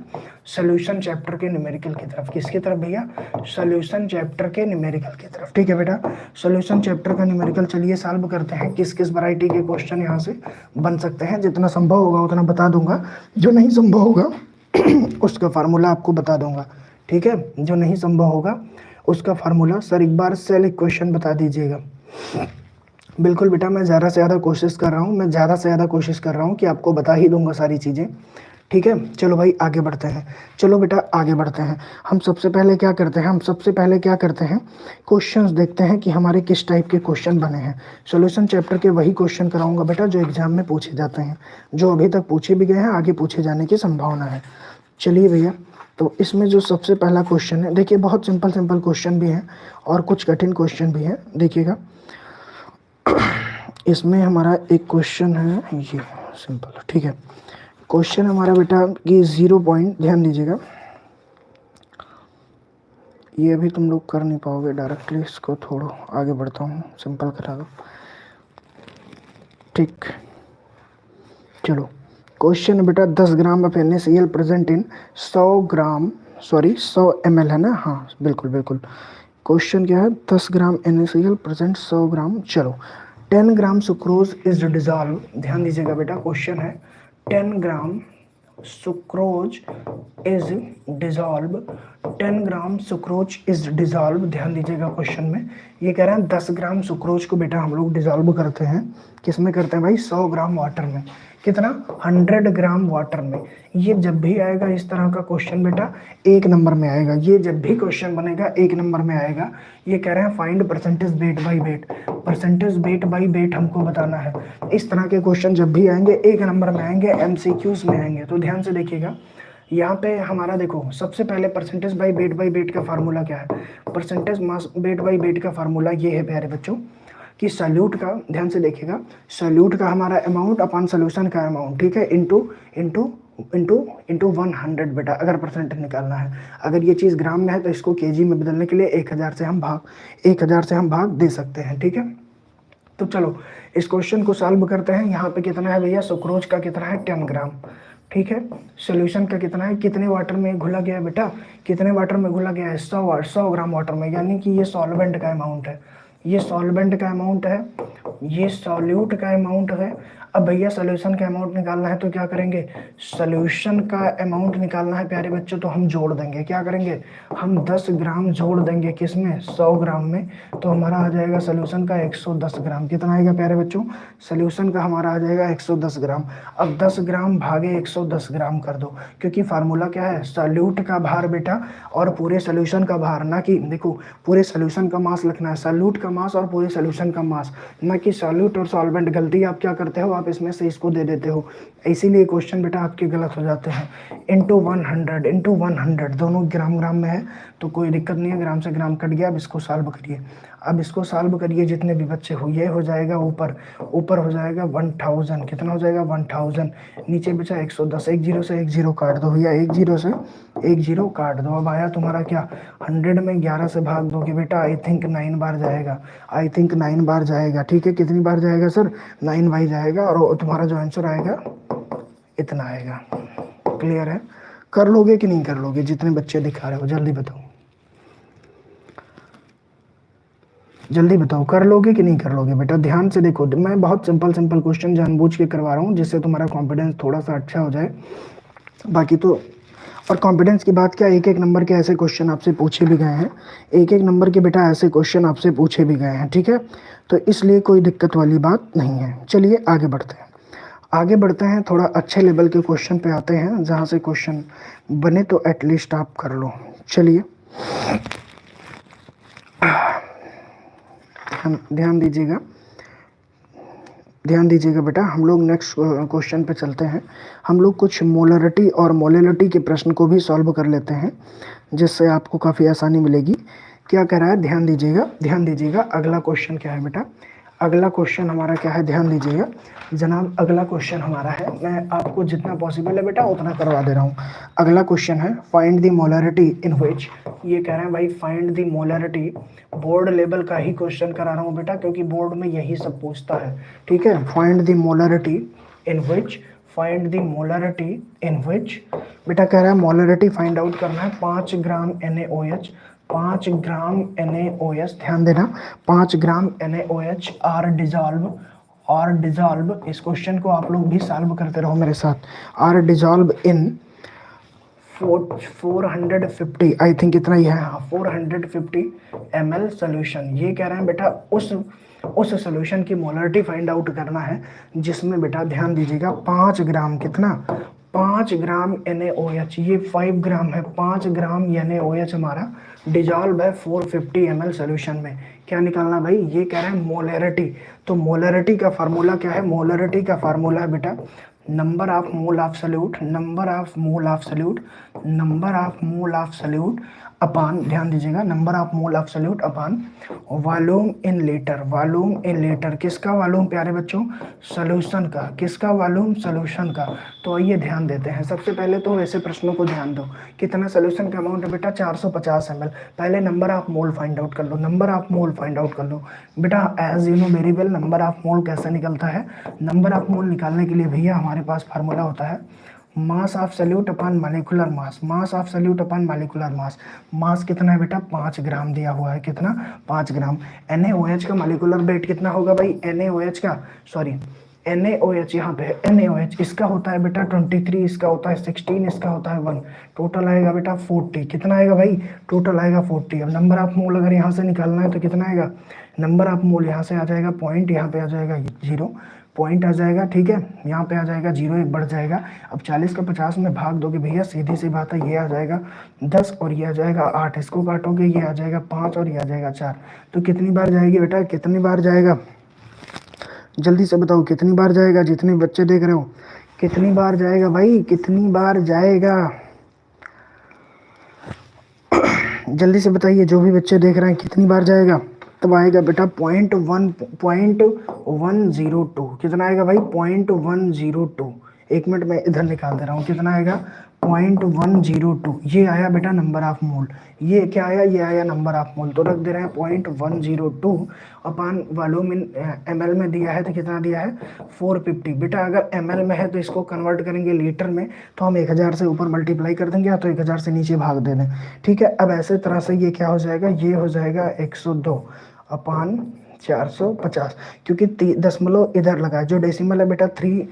[SPEAKER 1] सोल्यूशन चैप्टर के न्यूमेरिकल की तरफ, किसकी तरफ भैया, सोल्यूशन चैप्टर के न्यूमेरिकल की तरफ, ठीक है बेटा। सोल्यूशन चैप्टर का न्यूमेरिकल चलिए सॉल्व करते हैं, किस किस वैरायटी के क्वेश्चन यहाँ से बन सकते हैं, जितना संभव होगा उतना बता दूंगा, जो नहीं संभव होगा उसका फार्मूला आपको बता दूंगा, ठीक है। जो नहीं संभव होगा उसका फार्मूला, सर एक बार सेल इक्वेशन बता दीजिएगा। बिल्कुल बेटा, मैं ज़्यादा से ज़्यादा कोशिश कर रहा हूँ, मैं ज़्यादा से ज़्यादा कोशिश कर रहा हूँ कि आपको बता ही दूंगा सारी चीज़ें, ठीक है। चलो भाई आगे बढ़ते हैं, चलो बेटा आगे बढ़ते हैं। हम सबसे पहले क्या करते हैं, क्वेश्चंस देखते हैं कि हमारे किस टाइप के क्वेश्चन बने हैं। सॉल्यूशन चैप्टर के वही क्वेश्चन कराऊंगा बेटा जो एग्जाम में पूछे जाते हैं, जो अभी तक पूछे भी गए हैं, आगे पूछे जाने की संभावना है। चलिए भैया, तो इसमें जो सबसे पहला क्वेश्चन है, देखिए बहुत सिंपल सिंपल क्वेश्चन भी हैं और कुछ कठिन क्वेश्चन भी हैं, देखिएगा। इसमें हमारा एक क्वेश्चन है, ये सिंपल, ठीक है। क्वेश्चन हमारा बेटा कि 0 पॉइंट, ध्यान दीजिएगा, ये अभी तुम लोग कर नहीं पाओगे डायरेक्टली, इसको थोड़ा आगे बढ़ता हूँ, सिंपल करा दो, ठीक। चलो क्वेश्चन बेटा 10 gram of NaCl present in 100 ml है ना, हाँ बिल्कुल बिल्कुल। क्वेश्चन क्या है, 10 ग्राम NaCl प्रेजेंट 100 ग्राम, चलो 10 ग्राम सुक्रोज इज डिजॉल्व, ध्यान दीजिएगा बेटा, क्वेश्चन है 10 gram sucrose is dissolve, 10 gram sucrose is dissolve, ध्यान दीजिएगा क्वेश्चन में ये कह रहे हैं 10 ग्राम सुक्रोज को बेटा हम लोग डिजॉल्व करते हैं, किस में करते हैं भाई, 100 ग्राम वाटर में। कितना 100 ग्राम वाटर में। ये जब भी आएगा इस तरह का क्वेश्चन बेटा 1 नंबर में आएगा, ये जब भी क्वेश्चन बनेगा 1 नंबर में आएगा। ये कह रहे हैं find percentage weight by wait, percentage weight by wait हमको बताना है। इस तरह के क्वेश्चन जब भी आएंगे 1 नंबर में आएंगे, एमसीक्यूज में आएंगे। तो ध्यान से देखिएगा, यहाँ पे हमारा देखो सबसे पहले परसेंटेज बाई वेट का फार्मूला क्या है, percentage mass weight by wait का फार्मूला ये है प्यारे बच्चों कि सॉल्यूट का, ध्यान से देखिएगा, सॉल्यूट का हमारा अमाउंट अपॉन सोल्यूशन का अमाउंट, ठीक है, इनटू इनटू इनटू इनटू 100 बेटा, अगर परसेंटेज निकालना है। अगर ये चीज़ ग्राम में है तो इसको केजी में बदलने के लिए 1000 से हम भाग दे सकते हैं, ठीक है। तो चलो इस क्वेश्चन को सॉल्व करते हैं। यहाँ पे कितना है भैया, सुक्रोज का कितना है 10 ग्राम, ठीक है। सॉल्यूशन का कितना है, कितने वाटर में घुला गया है बेटा, कितने वाटर में घुला गया है, 100 ग्राम वाटर में, यानी कि ये सॉल्वेंट का अमाउंट है, ये सॉल्वेंट का अमाउंट है, ये सॉल्यूट का अमाउंट है। अब भैया सॉल्यूशन का अमाउंट निकालना है तो क्या करेंगे, सॉल्यूशन का अमाउंट निकालना है प्यारे बच्चों, तो हम जोड़ देंगे, क्या करेंगे, हम 10 ग्राम जोड़ देंगे किसमें, 100 ग्राम में। तो हमारा आ जाएगा सॉल्यूशन का 110 ग्राम। कितना आएगा प्यारे बच्चों, सॉल्यूशन का हमारा आ जाएगा 110 ग्राम। अब 10 ग्राम भागे 110 ग्राम कर दो, क्योंकि फार्मूला क्या है, सॉल्यूट का भार बेटा और पूरे सॉल्यूशन का भार, ना कि देखो पूरे सॉल्यूशन का मास लिखना है, सॉल्यूट का मास और पूरे सॉल्यूशन का मास, ना कि सॉल्यूट और सॉल्वेंट। गलती आप क्या करते हो, आप इसमें से इसको दे देते हो, इसीलिए क्वेश्चन बेटा आपके गलत हो जाते हैं। इंटू 100 दोनों ग्राम ग्राम में है तो कोई दिक्कत नहीं है, ग्राम से ग्राम कट गया। अब इसको सॉल्व करिए, अब इसको सॉल्व करिए, जितने भी बच्चे हो ये हो जाएगा ऊपर हो जाएगा 1000, कितना हो जाएगा 1000, नीचे बचा 110, 10 से 10 काट दो भैया, 10 से 10 काट दो। अब आया तुम्हारा क्या, 100 में 11 से भाग दोगे बेटा, आई थिंक 9 बार जाएगा, आई थिंक 9 बार जाएगा, ठीक है। कितनी बार जाएगा सर, 9 बार जाएगा, और तुम्हारा जो आंसर आएगा इतना आएगा। क्लियर है, कर लोगे कि नहीं कर लोगे, जितने बच्चे दिखा रहे हो जल्दी बताओ, जल्दी बताओ, कर लोगे कि नहीं कर लोगे बेटा। ध्यान से देखो, मैं बहुत सिंपल क्वेश्चन जानबूझ के करवा रहा हूँ, जिससे तुम्हारा कॉन्फिडेंस थोड़ा सा अच्छा हो जाए। बाकी तो, और कॉन्फिडेंस की बात क्या, एक नंबर के ऐसे क्वेश्चन आपसे पूछे भी गए हैं, एक नंबर के बेटा ऐसे क्वेश्चन आपसे पूछे भी गए हैं, ठीक है। तो इसलिए कोई दिक्कत वाली बात नहीं है। चलिए आगे बढ़ते हैं, थोड़ा अच्छे लेवल के क्वेश्चन पे आते हैं, जहाँ से क्वेश्चन बने तो एटलीस्ट आप कर लो। चलिए ध्यान दीजिएगा बेटा, हम लोग नेक्स्ट क्वेश्चन पे चलते हैं। हम लोग कुछ मोलरिटी और मोलेलिटी के प्रश्न को भी सॉल्व कर लेते हैं, जिससे आपको काफ़ी आसानी मिलेगी। क्या कह रहा है, ध्यान दीजिएगा। अगला क्वेश्चन क्या है बेटा, अगला क्वेश्चन हमारा क्या है, ध्यान दीजिएगा जनाब। अगला क्वेश्चन हमारा है, मैं आपको जितना पॉसिबल है बेटा उतना करवा दे रहा हूँ। अगला क्वेश्चन है find the molarity in which, ये कह रहे हैं भाई find the molarity, board level का ही क्वेश्चन करा रहा हूँ बेटा, क्योंकि बोर्ड में यही सब पूछता है, ठीक है। Find the molarity in which, find the molarity in which, बेटा कह रहा है मोलरिटी फाइंड आउट करना है। 5 ग्राम NaOH, 5 ग्राम NaOH, ध्यान देना, 5 ग्राम NaOH आर डिजॉल्व, इस क्वेश्चन को आप लोग भी सॉल्व करते रहो मेरे साथ। Are dissolve in 450, I think इतना ही है, 450 ml सोल्यूशन। ये कह रहे हैं बेटा उस सोल्यूशन की मोलरिटी फाइंड आउट करना है, जिसमें बेटा ध्यान दीजिएगा 5 ग्राम, कितना, 5 ग्राम NaOH, ये 5 ग्राम है, 5 ग्राम NaOH हमारा डिजॉल्व है 450 ml सोल्यूशन में। क्या निकालना भाई, ये कह रहे हैं मोलरिटी। तो मोलरिटी का फार्मूला क्या है, मोलरिटी का फार्मूला है बेटा number of mole of solute, number of mole of solute upon, ध्यान दीजिएगा, number of mole of solute upon volume in litre, किसका वॉल्यूम प्यारे बच्चों, सॉल्यूशन का, किसका वॉल्यूम, सॉल्यूशन का। तो आइए ध्यान देते हैं, सबसे पहले तो ऐसे प्रश्नों को ध्यान दो, कितना सॉल्यूशन का अमाउंट है बेटा 450 ml। पहले number of mole find out कर लो, बेटा as you know very well, number of mole कैसे निकलता है। नंबर ऑफ मोल निकालने के लिए भैया हमारे पास फार्मूला होता है mass of solute upon molecular mass, mass कितना है बेटा 5 ग्राम दिया हुआ है, कितना 5 ग्राम। NaOH का मॉलिक्यूलर वेट कितना होगा भाई, NaOH यहाँ पे है, NaOH इसका होता है बेटा 23, इसका होता है 16, इसका होता है 1, टोटल आएगा बेटा 40। कितना आएगा भाई, टोटल आएगा 40। अब नंबर ऑफ मोल अगर यहाँ से निकालना है तो कितना आएगा, नंबर ऑफ मोल यहाँ से आ जाएगा पॉइंट, यहाँ पे आ जाएगा 0, पॉइंट आ जाएगा, ठीक है, यहाँ पे आ जाएगा 0 1 बढ़ जाएगा। अब 40 का 50 में भाग दोगे भैया, सीधी सी बात है, ये आ जाएगा 10 और ये आ जाएगा 8, इसको काटोगे ये आ जाएगा 5 और ये आ जाएगा 4। तो कितनी बार जाएगी बेटा, कितनी बार जाएगा, जल्दी से बताओ कितनी बार जाएगा, जितने बच्चे देख रहे हो कितनी बार जाएगा भाई, कितनी बार जाएगा, जल्दी से बताइए जो भी बच्चे देख रहे हैं कितनी बार जाएगा। तब आएगा बेटा 0.102, कितना आएगा भाई 0.102। एक मिनट में इधर निकाल दे रहा हूँ, कितना आएगा 0.102। ये आया बेटा नंबर ऑफ मोल, ये क्या आया, ये आया नंबर ऑफ मोल। तो रख दे रहे हैं 0.102 अपान वॉल्यूम इन ml में दिया है, तो कितना दिया है 450। बेटा अगर ml में है तो इसको कन्वर्ट करेंगे लीटर में, तो हम 1000 से ऊपर मल्टीप्लाई कर देंगे या तो 1000 से नीचे भाग दे दें, ठीक है। अब ऐसे तरह से ये क्या हो जाएगा, ये हो जाएगा 102 अपान 450, क्योंकि दशमलव इधर लगा है, जो डेसिमल है बेटा 3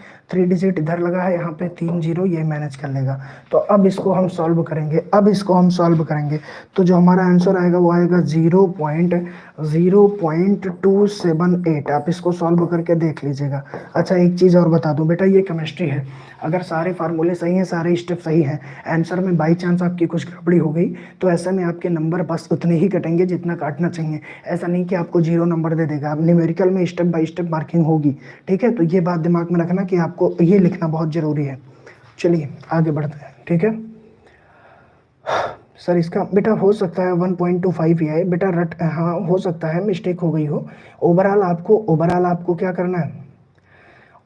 [SPEAKER 1] डिजिट इधर लगा है, यहाँ पे 3 0 ये मैनेज कर लेगा। तो अब इसको हम सॉल्व करेंगे, तो जो हमारा आंसर आएगा वो आएगा 0.0278। आप इसको सॉल्व करके देख लीजिएगा। अच्छा एक चीज़ और बता दूं बेटा, ये केमिस्ट्री है, अगर सारे फार्मूले सही हैं, सारे स्टेप सही हैं, आंसर में बाई चांस आपकी कुछ गड़बड़ी हो गई, तो ऐसे में आपके नंबर बस उतने ही कटेंगे जितना काटना चाहिए। ऐसा नहीं कि आपको 0 नंबर दे देगा, अब न्यूमेरिकल में स्टेप बाय स्टेप मार्किंग होगी, ठीक है। तो ये बात दिमाग में रखना कि आपको ये लिखना बहुत ज़रूरी है। चलिए आगे बढ़ते हैं, ठीक है। सर इसका बेटा हो सकता है 1.25 ही आए बेटा, हाँ हो सकता है मिस्टेक हो गई हो। ओवरऑल आपको क्या करना है,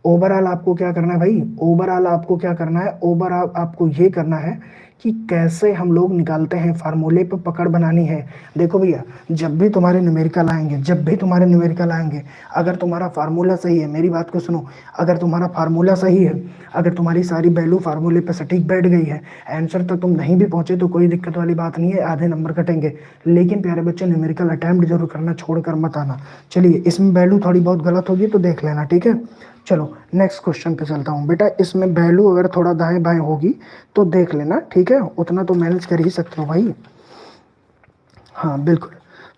[SPEAKER 1] ओवरऑल आपको क्या करना है भाई, ओवरऑल आपको ये करना है कि कैसे हम लोग निकालते हैं, फार्मूले पे पकड़ बनानी है। देखो भैया, जब भी तुम्हारे न्यूमेरिकल आएंगे, अगर तुम्हारा फार्मूला सही है, मेरी बात को सुनो, अगर तुम्हारा फार्मूला सही है, अगर तुम्हारी सारी वैल्यू फार्मूले पे सटीक बैठ गई है, आंसर तक तुम नहीं भी पहुंचे तो कोई दिक्कत वाली बात नहीं है, आधे नंबर कटेंगे। लेकिन प्यारे बच्चे न्यूमेरिकल अटैम्प्ट जरूर करना, छोड़कर मत आना। चलिए इसमें वैल्यू थोड़ी बहुत गलत होगी तो देख लेना, ठीक है। चलो नेक्स्ट क्वेश्चन पे चलता हूँ बेटा, इसमें वैल्यू अगर थोड़ा दाएं बाएं होगी तो देख लेना, ठीक है, उतना तो मैनेज कर ही सकते हो भाई। हाँ बिल्कुल।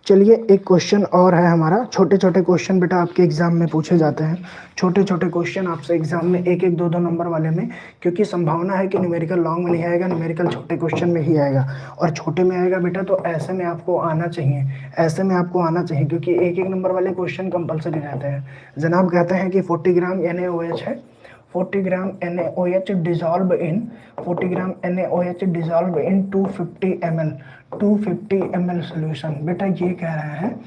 [SPEAKER 1] चलिए एक क्वेश्चन और है हमारा, छोटे छोटे क्वेश्चन बेटा आपके एग्जाम में पूछे जाते हैं, छोटे छोटे क्वेश्चन आपसे एग्जाम में 1 1 2 2 नंबर वाले में, क्योंकि संभावना है कि न्यूमेरिकल लॉन्ग में नहीं आएगा, न्यूमेरिकल छोटे क्वेश्चन में ही आएगा, और छोटे में आएगा बेटा तो ऐसे में आपको आना चाहिए, क्योंकि 1 1 नंबर वाले क्वेश्चन कंपलसरी रहते हैं। जनाब कहते हैं कि 40 ग्राम NaOH है, 40 ग्राम NaOH dissolve in 250 ml solution. बेटा ये कह रहे हैं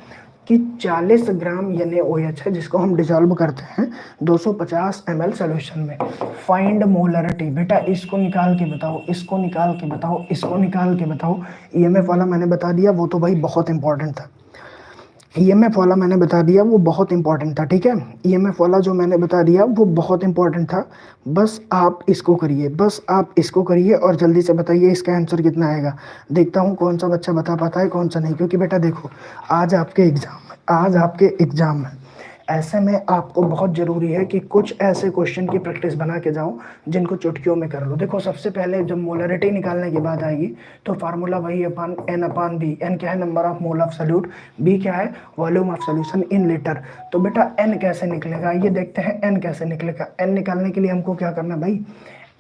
[SPEAKER 1] कि 40 ग्राम NaOH है जिसको हम डिजॉल्व करते हैं 250 ml सोल्यूशन में। फाइंड मोलरिटी, बेटा इसको निकाल के बताओ। EMF वाला मैंने बता दिया, वो तो भाई बहुत इंपॉर्टेंट था, EMF वाला मैंने बता दिया वो बहुत इंपॉर्टेंट था, ठीक है। EMF वाला जो मैंने बता दिया वो बहुत इंपॉर्टेंट था। बस आप इसको करिए और जल्दी से बताइए इसका आंसर कितना आएगा। देखता हूँ कौन सा बच्चा बता पाता है कौन सा नहीं, क्योंकि बेटा देखो आज आपके एग्जाम है, ऐसे में आपको बहुत ज़रूरी है कि कुछ ऐसे क्वेश्चन की प्रैक्टिस बना के जाओ जिनको चुटकियों में कर लो। देखो सबसे पहले जब मोलरिटी निकालने की बात आएगी तो फार्मूला वही अपान N अपान B। N क्या है, number of mole of solute, B क्या है, volume of solution in litre. तो बेटा N कैसे निकलेगा, ये देखते हैं N कैसे निकलेगा। N निकालने के लिए हमको क्या करना है भाई,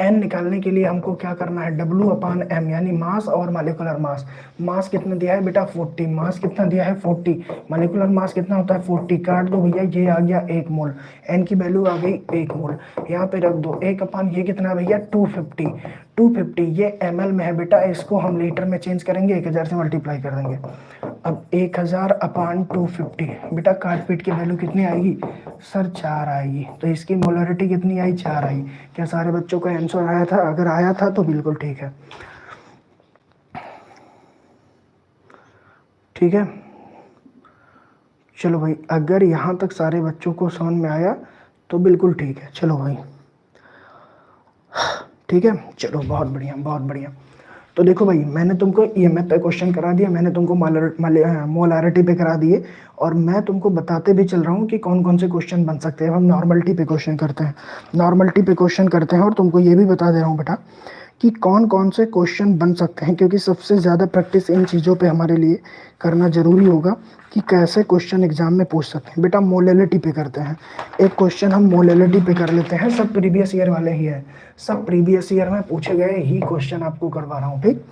[SPEAKER 1] N निकालने के लिए हमको क्या करना है, W अपान M, यानी मास और मालिकुलर मास। मास कितना दिया है बेटा 40, मास कितना दिया है 40, मालिकुलर मास कितना होता है 40, काट दो भैया, ये आ गया 1 मोल, N की वैल्यू आ गई 1 मोल, यहाँ पे रख दो 1 अपान ये कितना भैया 250, ये ml में है बेटा, इसको हम लीटर में चेंज करेंगे, 1000 से मल्टीप्लाई कर देंगे। अब 1000 अपान 250 बेटा काट पीट की वैल्यू कितनी आएगी सर 4 आएगी, तो इसकी मोलरिटी कितनी आई 4 आई। क्या सारे बच्चों का आंसर आया था, अगर आया था तो बिल्कुल ठीक है, ठीक है। चलो भाई अगर यहाँ तक सारे बच्चों को समझ में आया तो बिल्कुल ठीक है, चलो भाई ठीक है, चलो बहुत बढ़िया। तो देखो भाई मैंने तुमको EMF पे क्वेश्चन करा दिया, मैंने तुमको मोलारिटी पे करा दिए, और मैं तुमको बताते भी चल रहा हूँ कि कौन कौन से क्वेश्चन बन सकते हैं। हम नॉर्मलिटी पे क्वेश्चन करते हैं और तुमको ये भी बता दे रहा हूँ बेटा
[SPEAKER 2] कि कौन कौन से क्वेश्चन बन सकते हैं, क्योंकि सबसे ज़्यादा प्रैक्टिस इन चीज़ों पे हमारे लिए करना ज़रूरी होगा कि कैसे क्वेश्चन एग्जाम में पूछ सकते हैं। बेटा मोलैलिटी पे करते हैं, एक क्वेश्चन हम मोलैलिटी पे कर लेते हैं, सब प्रीवियस ईयर वाले ही है, सब प्रीवियस ईयर में पूछे गए ही क्वेश्चन आपको करवा रहा हूँ। ठीक,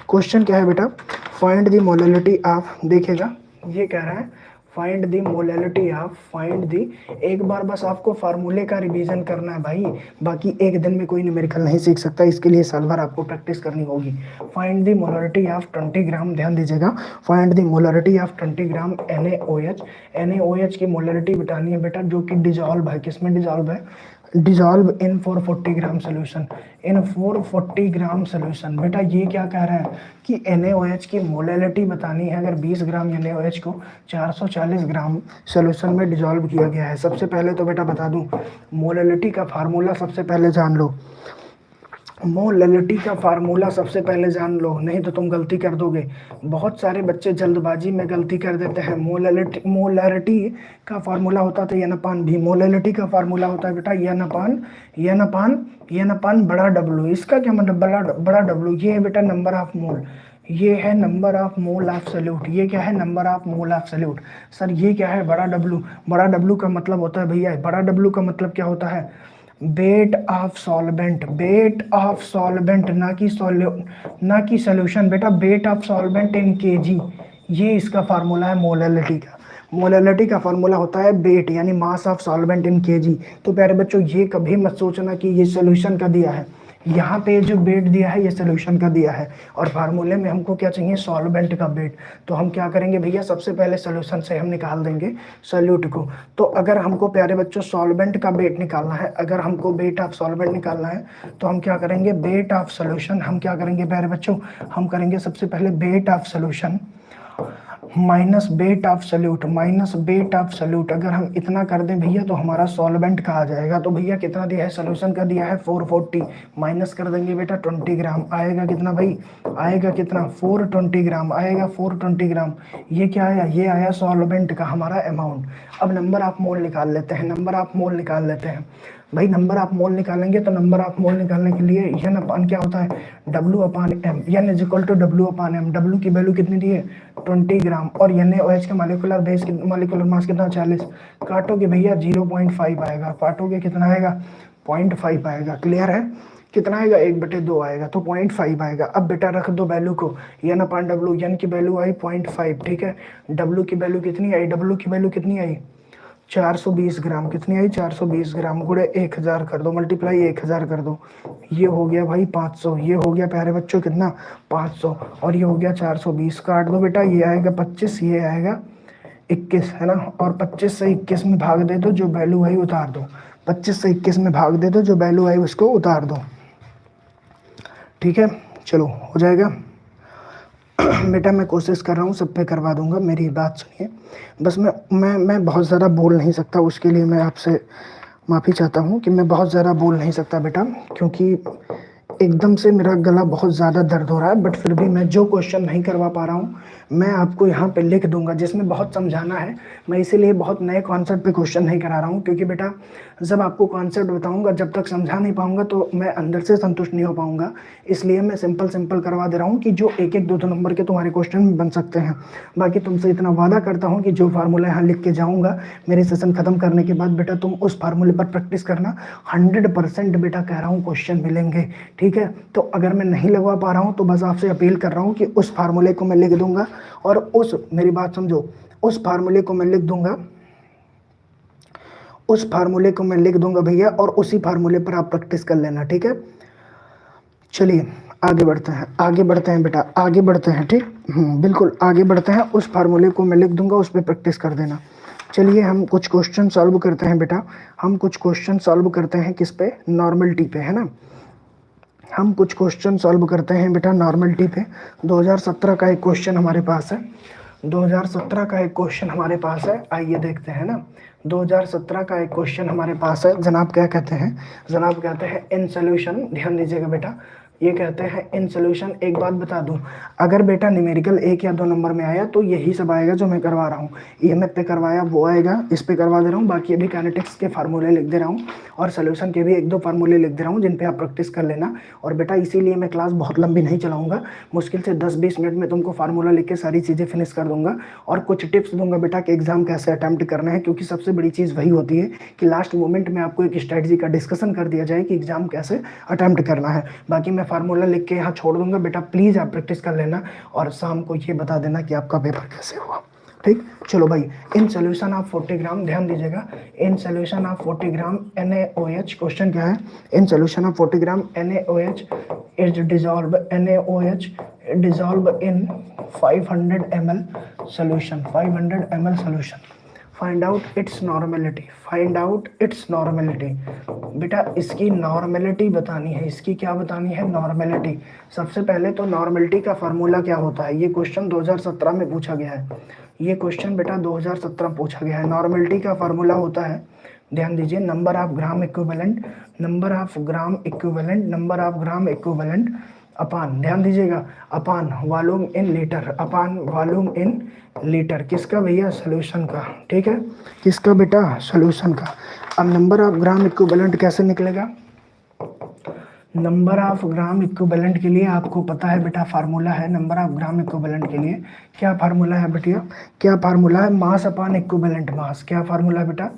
[SPEAKER 2] क्वेश्चन क्या है बेटा, फाइंड द मोलैलिटी ऑफ, देखिएगा ये कह रहा है find the molality of, find the, एक बार बस आपको फार्मूले का रिवीजन करना है भाई, बाकी एक दिन में कोई न्यूमेरिकल नहीं सीख सकता, इसके लिए साल भर आपको प्रैक्टिस करनी होगी। फाइंड दी मोलैलिटी ऑफ 20 ग्राम, ध्यान दीजिएगा, find the molality of 20 gram NaOH, NaOH की मोलैलिटी बतानी है बेटा, जो कि डिजॉल्व है, किसमें डिजॉल्व है, dissolve in 440 gram solution, in 440 gram solution. बेटा ये क्या कह रहा है कि NaOH की मोलैलिटी बतानी है, अगर 20 ग्राम NaOH को 440 ग्राम सोल्यूशन में डिजॉल्व किया गया है। सबसे पहले तो बेटा बता दूं, मोलैलिटी का फार्मूला सबसे पहले जान लो, मोलैलिटी का फार्मूला सबसे पहले जान लो, नहीं तो तुम गलती कर दोगे। बहुत सारे बच्चे जल्दबाजी में गलती कर देते हैं। मोलैलिटी का फार्मूला होता था एन/V, भी मोलैलिटी का फार्मूला होता है बेटा एन/, बड़ा W। इसका क्या मतलब, बड़ा W, ये है बेटा नंबर ऑफ मोल, ये है number of mole of solute, ये क्या है number of mole of solute. Sir ये क्या है बड़ा W, बड़ा W का मतलब होता है भैया, बड़ा W का मतलब क्या होता है, weight of solvent, weight of solvent, ना कि सॉल्यूशन बेटा, weight of solvent in KG, ये इसका फार्मूला है मोलैलिटी का। मोलैलिटी का फार्मूला होता है वेट यानी mass of solvent in KG. तो प्यारे बच्चों ये कभी मत सोचना कि ये सॉल्यूशन का दिया है, यहाँ पे जो वेट दिया है ये सॉल्यूशन का दिया है, और फार्मूले में हमको क्या चाहिए, सॉल्वेंट का वेट। तो हम क्या करेंगे भैया, सबसे पहले सॉल्यूशन से हम निकाल देंगे सॉल्यूट को। तो अगर हमको प्यारे बच्चों सॉल्वेंट का वेट निकालना है, अगर हमको वेट ऑफ सॉल्वेंट निकालना है, तो हम क्या करेंगे, वेट ऑफ सॉल्यूशन, हम क्या करेंगे प्यारे बच्चों, हम करेंगे सबसे पहले weight of solution minus weight of solute, minus weight of solute. अगर हम इतना कर दें भैया तो हमारा सॉल्वेंट का आ जाएगा। तो भैया कितना दिया है, सॉल्यूशन का दिया है 440, माइनस कर देंगे बेटा 20 ग्राम, आएगा कितना भाई, आएगा कितना 420 ग्राम, आएगा 420 ग्राम। ये क्या आया, ये आया सॉल्वेंट का हमारा अमाउंट। अब नंबर ऑफ मोल निकाल लेते हैं, नंबर ऑफ मोल निकाल लेते हैं भाई। नंबर ऑफ मोल निकालेंगे तो नंबर ऑफ मोल निकालने के लिए एन अपान क्या होता है, W/M, n is equal to W/M। W की वैल्यू कितनी दी है 20 ग्राम, और NaOH का मॉलिक्यूलर बेस, मॉलिक्यूलर मास कितना 40, काटोगे भैया 0.5 आएगा, काटोगे कितना आएगा 0.5 आएगा। क्लियर है, कितना आएगा 1/2 आएगा, तो 0.5 आएगा। अब बेटा रख दो वैल्यू को, n/W, n की वैल्यू आई 0.5, ठीक है। W की वैल्यू कितनी आई, W की वैल्यू कितनी आई 420 ग्राम, कितनी आई 420 ग्राम, गुणे 1000 कर दो, मल्टीप्लाई 1000 कर दो, ये हो गया भाई 500, ये हो गया प्यारे बच्चों कितना 500, और ये हो गया 420, काट दो बेटा, ये आएगा 25, ये आएगा 21, है ना। और 25 से 21 में भाग दे दो, जो वैल्यू आई उतार दो, 25 से 21 में भाग दे दो, जो वैल्यू आई उसको उतार दो, ठीक है। चलो हो जाएगा बेटा, मैं कोशिश कर रहा हूँ सब पे करवा दूंगा, मेरी बात सुनिए। बस मैं बहुत ज़्यादा बोल नहीं सकता, उसके लिए मैं आपसे माफ़ी चाहता हूँ कि मैं बहुत ज़्यादा बोल नहीं सकता बेटा, क्योंकि एकदम से मेरा गला बहुत ज़्यादा दर्द हो रहा है। बट फिर भी मैं जो क्वेश्चन नहीं करवा पा रहा हूँ मैं आपको यहाँ पे लिख दूंगा, जिसमें बहुत समझाना है। मैं इसीलिए बहुत नए कॉन्सेप्ट पे क्वेश्चन नहीं करा रहा हूँ, क्योंकि बेटा जब आपको कॉन्सेप्ट बताऊंगा, जब तक समझा नहीं पाऊंगा तो मैं अंदर से संतुष्ट नहीं हो पाऊंगा। इसलिए मैं सिंपल करवा दे रहा हूँ कि जो 1-1, 2-2 नंबर के तुम्हारे क्वेश्चन बन सकते हैं। बाकी तुमसे इतना वादा करता हूँ कि जो फार्मूला यहाँ लिख के जाऊँगा मेरे सेशन खत्म करने के बाद, बेटा तुम उस फार्मूले पर प्रैक्टिस करना, 100% बेटा कह रहा हूँ क्वेश्चन मिलेंगे, ठीक है। तो अगर मैं नहीं लगवा पा रहा हूँ तो बस आपसे अपील कर रहा हूँ कि उस फार्मूले को मैं लिख दूंगा, और उस, मेरी बात समझो, उस फार्मूले को मैं लिख दूंगा, उस फार्मूले को मैं लिख दूंगा भैया, और उसी फार्मूले पर आप प्रैक्टिस कर लेना, ठीक है। चलिए आगे बढ़ते हैं, आगे बढ़ते हैं बेटा, आगे बढ़ते हैं, ठीक, बिल्कुल आगे बढ़ते हैं। उस फार्मूले को मैं लिख दूंगा, उस पर प्रैक्टिस कर देना। चलिए हम कुछ क्वेश्चन सॉल्व करते हैं बेटा, हम कुछ क्वेश्चन सॉल्व करते हैं किस पे, नॉर्मलिटी पे, है ना। हम कुछ क्वेश्चन सॉल्व करते हैं बेटा नॉर्मलिटी पे। 2017 का एक क्वेश्चन हमारे पास है, 2017 का एक क्वेश्चन हमारे पास है, आइए देखते हैं ना। 2017 का एक क्वेश्चन हमारे पास है, जनाब क्या कहते हैं, जनाब कहते हैं इन सॉल्यूशन, ध्यान दीजिएगा बेटा, ये कहते हैं इन सोल्यूशन। एक बात बता दूं, अगर बेटा न्यूमेरिकल 1 या 2 नंबर में आया तो यही सब आएगा जो मैं करवा रहा हूँ। ईएमएफ पे करवाया वो आएगा, इस पे करवा दे रहा हूँ। बाकी अभी काइनेटिक्स के फार्मूले लिख दे रहा हूँ और सोल्यूशन के भी 1-2 फार्मूले लिख दे रहा हूँ जिन पे आप प्रैक्टिस कर लेना। और बेटा इसीलिए मैं क्लास बहुत लंबी नहीं चलाऊंगा, मुश्किल से 10-20 मिनट में तुमको फार्मूला लिख के सारी चीज़ें फिनिश कर दूंगा और कुछ टिप्स दूंगा बेटा कि एग्जाम कैसे अटैम्प्ट करना है, क्योंकि सबसे बड़ी चीज़ वही होती है कि लास्ट मोमेंट में आपको एक स्ट्रेटजी का डिस्कशन कर दिया जाए कि एग्जाम कैसे अटैम्प्ट करना है। बाकी मैं फार्मूला लिख के यहाँ छोड़ दूंगा बेटा, प्लीज़ आप प्रैक्टिस कर लेना और शाम को ये बता देना कि आपका पेपर कैसे हुआ। ठीक, चलो भाई। इन सोल्यूशन ऑफ 40 ग्राम, ध्यान दीजिएगा, in solution of 40 gram NaOH, question क्या है, in solution of 40 gram NaOH is dissolve, NaOH dissolve in 500 ml solution, 500 ml solution. Find out it's normality, find out it's normality. बेटा इसकी normality बतानी है, इसकी क्या बतानी है, नॉर्मेलिटी। सबसे पहले तो नॉर्मेलिटी का फार्मूला क्या होता है, ये क्वेश्चन 2017 में पूछा गया है, ये क्वेश्चन बेटा 2017 में पूछा गया है। नॉर्मेलिटी का फार्मूला होता है, ध्यान दीजिए, number of gram equivalent, number of gram equivalent, number of gram equivalent upon, ध्यान दीजिएगा, upon volume in litre, upon volume in litre. किसका भैया, सोल्यूशन का। ठीक है, किसका बेटा, सोल्यूशन का। अब नंबर ऑफ ग्राम इक्विवेलेंट कैसे निकलेगा, नंबर ऑफ ग्राम इक्विवेलेंट के लिए आपको पता है बेटा फार्मूला है, नंबर ऑफ ग्राम इक्विवेलेंट के लिए क्या फार्मूला है बेटिया, क्या फार्मूला है, मास अपान इक्विवेलेंट मास। क्या फार्मूला है बेटा,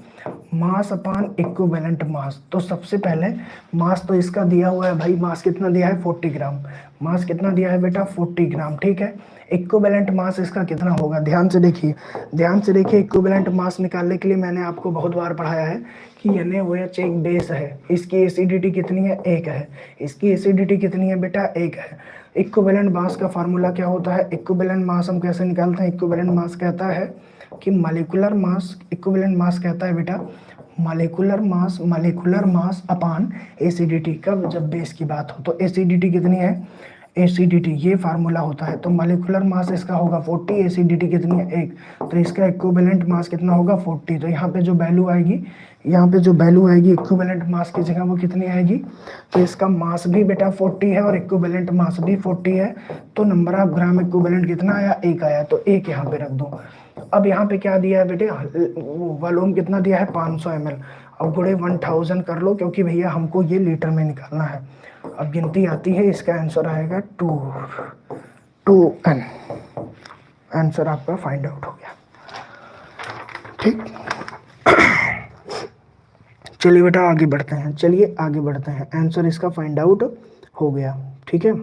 [SPEAKER 2] मास अपान इक्विवेलेंट मास। तो सबसे पहले मास तो इसका दिया हुआ है भाई, मास कितना दिया है, 40 ग्राम, मास कितना दिया है बेटा, 40 ग्राम। ठीक है, इक्विवेलेंट मास इसका कितना होगा, ध्यान से देखिए, ध्यान से देखिए। इक्विवेलेंट मास निकालने के लिए मैंने आपको बहुत बार पढ़ाया है कि NaOH एक बेस है, इसकी एसिडिटी कितनी है, 1 है, इसकी एसिडिटी कितनी है बेटा, 1 है। इक्विवेलेंट मास का फार्मूला क्या होता है, इक्विवेलेंट मास हम कैसे निकालते हैं, इक्विवेलेंट मास कहता है कि मॉलिक्यूलर मास, इक्विवेलेंट मास कहता है बेटा मॉलिक्यूलर मास, मॉलिक्यूलर मास अपान एसिडिटी। कब, जब बेस की बात हो तो एसिडिटी कितनी है, एसिडिटी, ये फार्मूला होता है। तो मॉलिक्यूलर मास इसका होगा 40, एसिडिटी कितनी है, 1, तो इसका इक्विवेलेंट मास कितना होगा, 40। तो यहाँ पे जो वैल्यू आएगी, यहाँ पे जो वैल्यू आएगी इक्विवेलेंट मास की जगह वो कितनी आएगी, तो इसका मास भी बेटा 40 है और इक्विवेलेंट मास भी 40 है। तो नंबर ऑफ ग्राम इक्विवेलेंट कितना आया, 1 आया, तो 1 यहाँ पे रख दो। अब यहाँ पे क्या दिया है बेटे, वॉल्यूम कितना दिया है, 500 ml। अब गुणे 1000 कर लो, क्योंकि भैया हमको ये लीटर में निकालना है। अब गिनती आती है, इसका आंसर आएगा 2n। आंसर आपका फाइंड आउट हो गया। ठीक, चलिए बेटा आगे बढ़ते हैं, चलिए आगे बढ़ते हैं। आंसर इसका फाइंड आउट हो गया। ठीक है,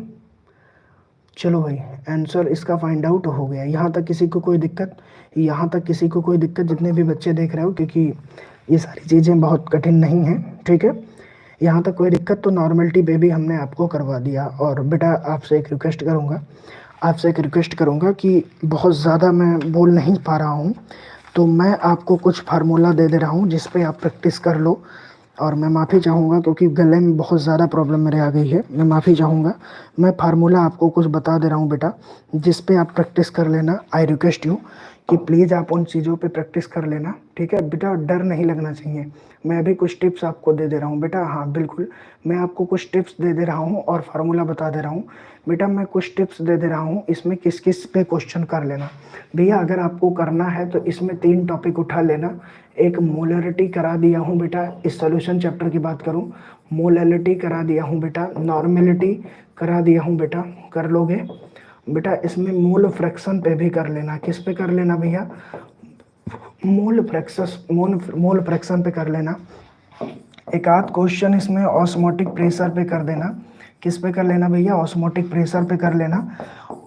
[SPEAKER 2] चलो भाई, आंसर इसका फाइंड आउट हो गया। यहाँ तक किसी को कोई दिक्कत, यहाँ तक किसी को कोई दिक्कत, जितने भी बच्चे देख रहे हो, क्योंकि ये सारी चीज़ें बहुत कठिन नहीं हैं। ठीक है, यहाँ तक कोई दिक्कत, तो नॉर्मलिटी पे भी हमने आपको करवा दिया। और बेटा आपसे एक रिक्वेस्ट करूँगा, आपसे एक रिक्वेस्ट करूँगा कि बहुत ज़्यादा मैं बोल नहीं पा रहा हूँ, तो मैं आपको कुछ फार्मूला दे दे रहा हूँ जिस पे आप प्रैक्टिस कर लो। और मैं माफ़ी चाहूँगा क्योंकि गले में बहुत ज़्यादा प्रॉब्लम मेरे आ गई है, मैं माफ़ी चाहूँगा। मैं फार्मूला आपको कुछ बता दे रहा हूँ बेटा, जिस पे आप प्रैक्टिस कर लेना। आई रिक्वेस्ट यू कि प्लीज़ आप उन चीज़ों पे प्रैक्टिस कर लेना। ठीक है बेटा, डर नहीं लगना चाहिए। मैं अभी कुछ टिप्स आपको दे दे रहा हूँ बेटा, हाँ बिल्कुल, मैं आपको कुछ टिप्स दे दे रहा हूँ और फार्मूला बता दे रहा हूँ बेटा। मैं कुछ टिप्स दे दे रहा हूँ, इसमें किस किस पे क्वेश्चन कर लेना भैया। अगर आपको करना है तो इसमें 3 टॉपिक उठा लेना। एक मोलरिटी करा दिया हूँ बेटा, इस सोल्यूशन चैप्टर की बात करूँ, मोलरिटी करा दिया हूँ बेटा, नॉर्मेलिटी करा दिया हूँ बेटा, कर लोगे बेटा। इसमें मोल फ्रैक्शन पे भी कर लेना। किस पे कर लेना भैया, मोल फ्रैक्शन पे कर लेना। एक आध क्वेश्चन इसमें ऑस्मोटिक प्रेशर पे कर देना। किस पे कर लेना भैया, ऑस्मोटिक प्रेशर पे कर लेना।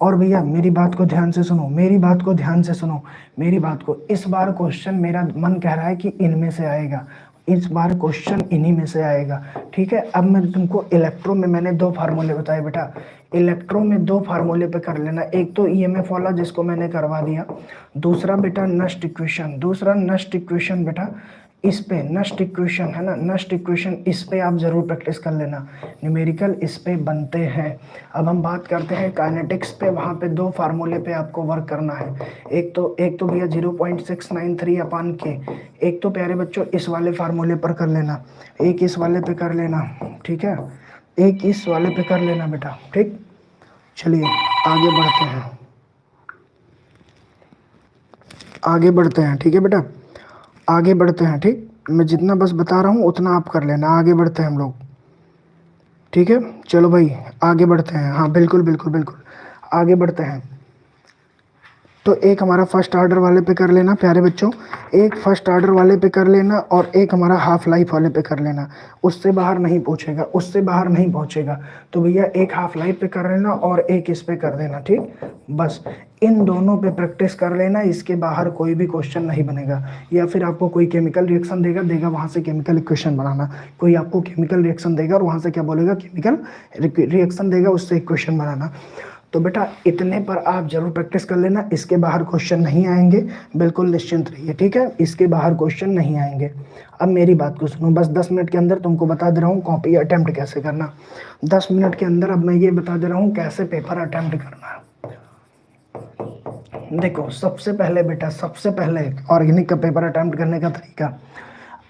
[SPEAKER 2] और भैया मेरी बात को ध्यान से सुनो, मेरी बात को ध्यान से सुनो, मेरी बात को। इस बार क्वेश्चन मेरा मन कह रहा है कि इनमें से आएगा, इस बार क्वेश्चन इन्हीं में से आएगा। ठीक है, अब मैं तुमको इलेक्ट्रो में मैंने 2 फार्मूले बताए बेटा, इलेक्ट्रो में 2 फार्मूले पे कर लेना। एक तो ईएमएफ वाला जिसको मैंने करवा दिया, दूसरा बेटा नस्ट इक्वेशन, दूसरा नस्ट इक्वेशन बेटा। इस पे नस्ट इक्वेशन है ना, नस्ट इक्वेशन, इस पे आप जरूर प्रैक्टिस कर लेना। न्यूमेरिकल इस पे बनते हैं। अब हम बात करते हैं काइनेटिक्स पे, वहाँ पे 2 फार्मूले पे आपको वर्क करना है। एक तो भैया 0.693 अपान के, एक तो प्यारे बच्चों इस वाले फार्मूले पर कर लेना, एक इस वाले पे कर लेना। ठीक है, एक इस वाले पे कर लेना बेटा, ठीक। चलिए आगे बढ़ते हैं, आगे बढ़ते हैं, ठीक है बेटा, आगे बढ़ते हैं, ठीक। मैं जितना बस बता रहा हूँ उतना आप कर लेना, आगे बढ़ते हैं हम लोग, ठीक है। चलो भाई आगे बढ़ते हैं, हाँ बिल्कुल बिल्कुल बिल्कुल, आगे बढ़ते हैं। तो एक हमारा फर्स्ट ऑर्डर वाले पे कर लेना प्यारे बच्चों, एक फर्स्ट ऑर्डर वाले पे कर लेना और एक हमारा हाफ लाइफ वाले पे कर लेना, उससे बाहर नहीं पहुंचेगा, उससे बाहर नहीं पहुंचेगा। तो भैया एक हाफ लाइफ पे कर लेना और एक इस पे कर देना, ठीक। बस इन दोनों पे प्रैक्टिस कर लेना, इसके बाहर कोई भी क्वेश्चन नहीं बनेगा। या फिर आपको कोई केमिकल रिएक्शन देगा देगा वहां से केमिकल इक्वेशन बनाना, कोई आपको केमिकल रिएक्शन देगा और वहां से क्या बोलेगा, केमिकल रिएक्शन देगा, उससे इक्वेशन बनाना। तो बेटा इतने पर आप जरूर प्रैक्टिस कर लेना, इसके बाहर क्वेश्चन नहीं आएंगे, बिल्कुल निश्चिंत रहिए, ठीक है। इसके बाहर क्वेश्चन नहीं आएंगे। अब मेरी बात को सुनो, बस 10 मिनट के अंदर तुमको बता दे रहा हूँ कॉपी अटेम्प्ट कैसे करना। 10 मिनट के अंदर अब मैं ये बता दे रहा हूँ कैसे पेपर अटेम्प्ट करना है। देखो सबसे पहले बेटा, सबसे पहले ऑर्गेनिक का पेपर अटेम्प्ट करने का तरीका,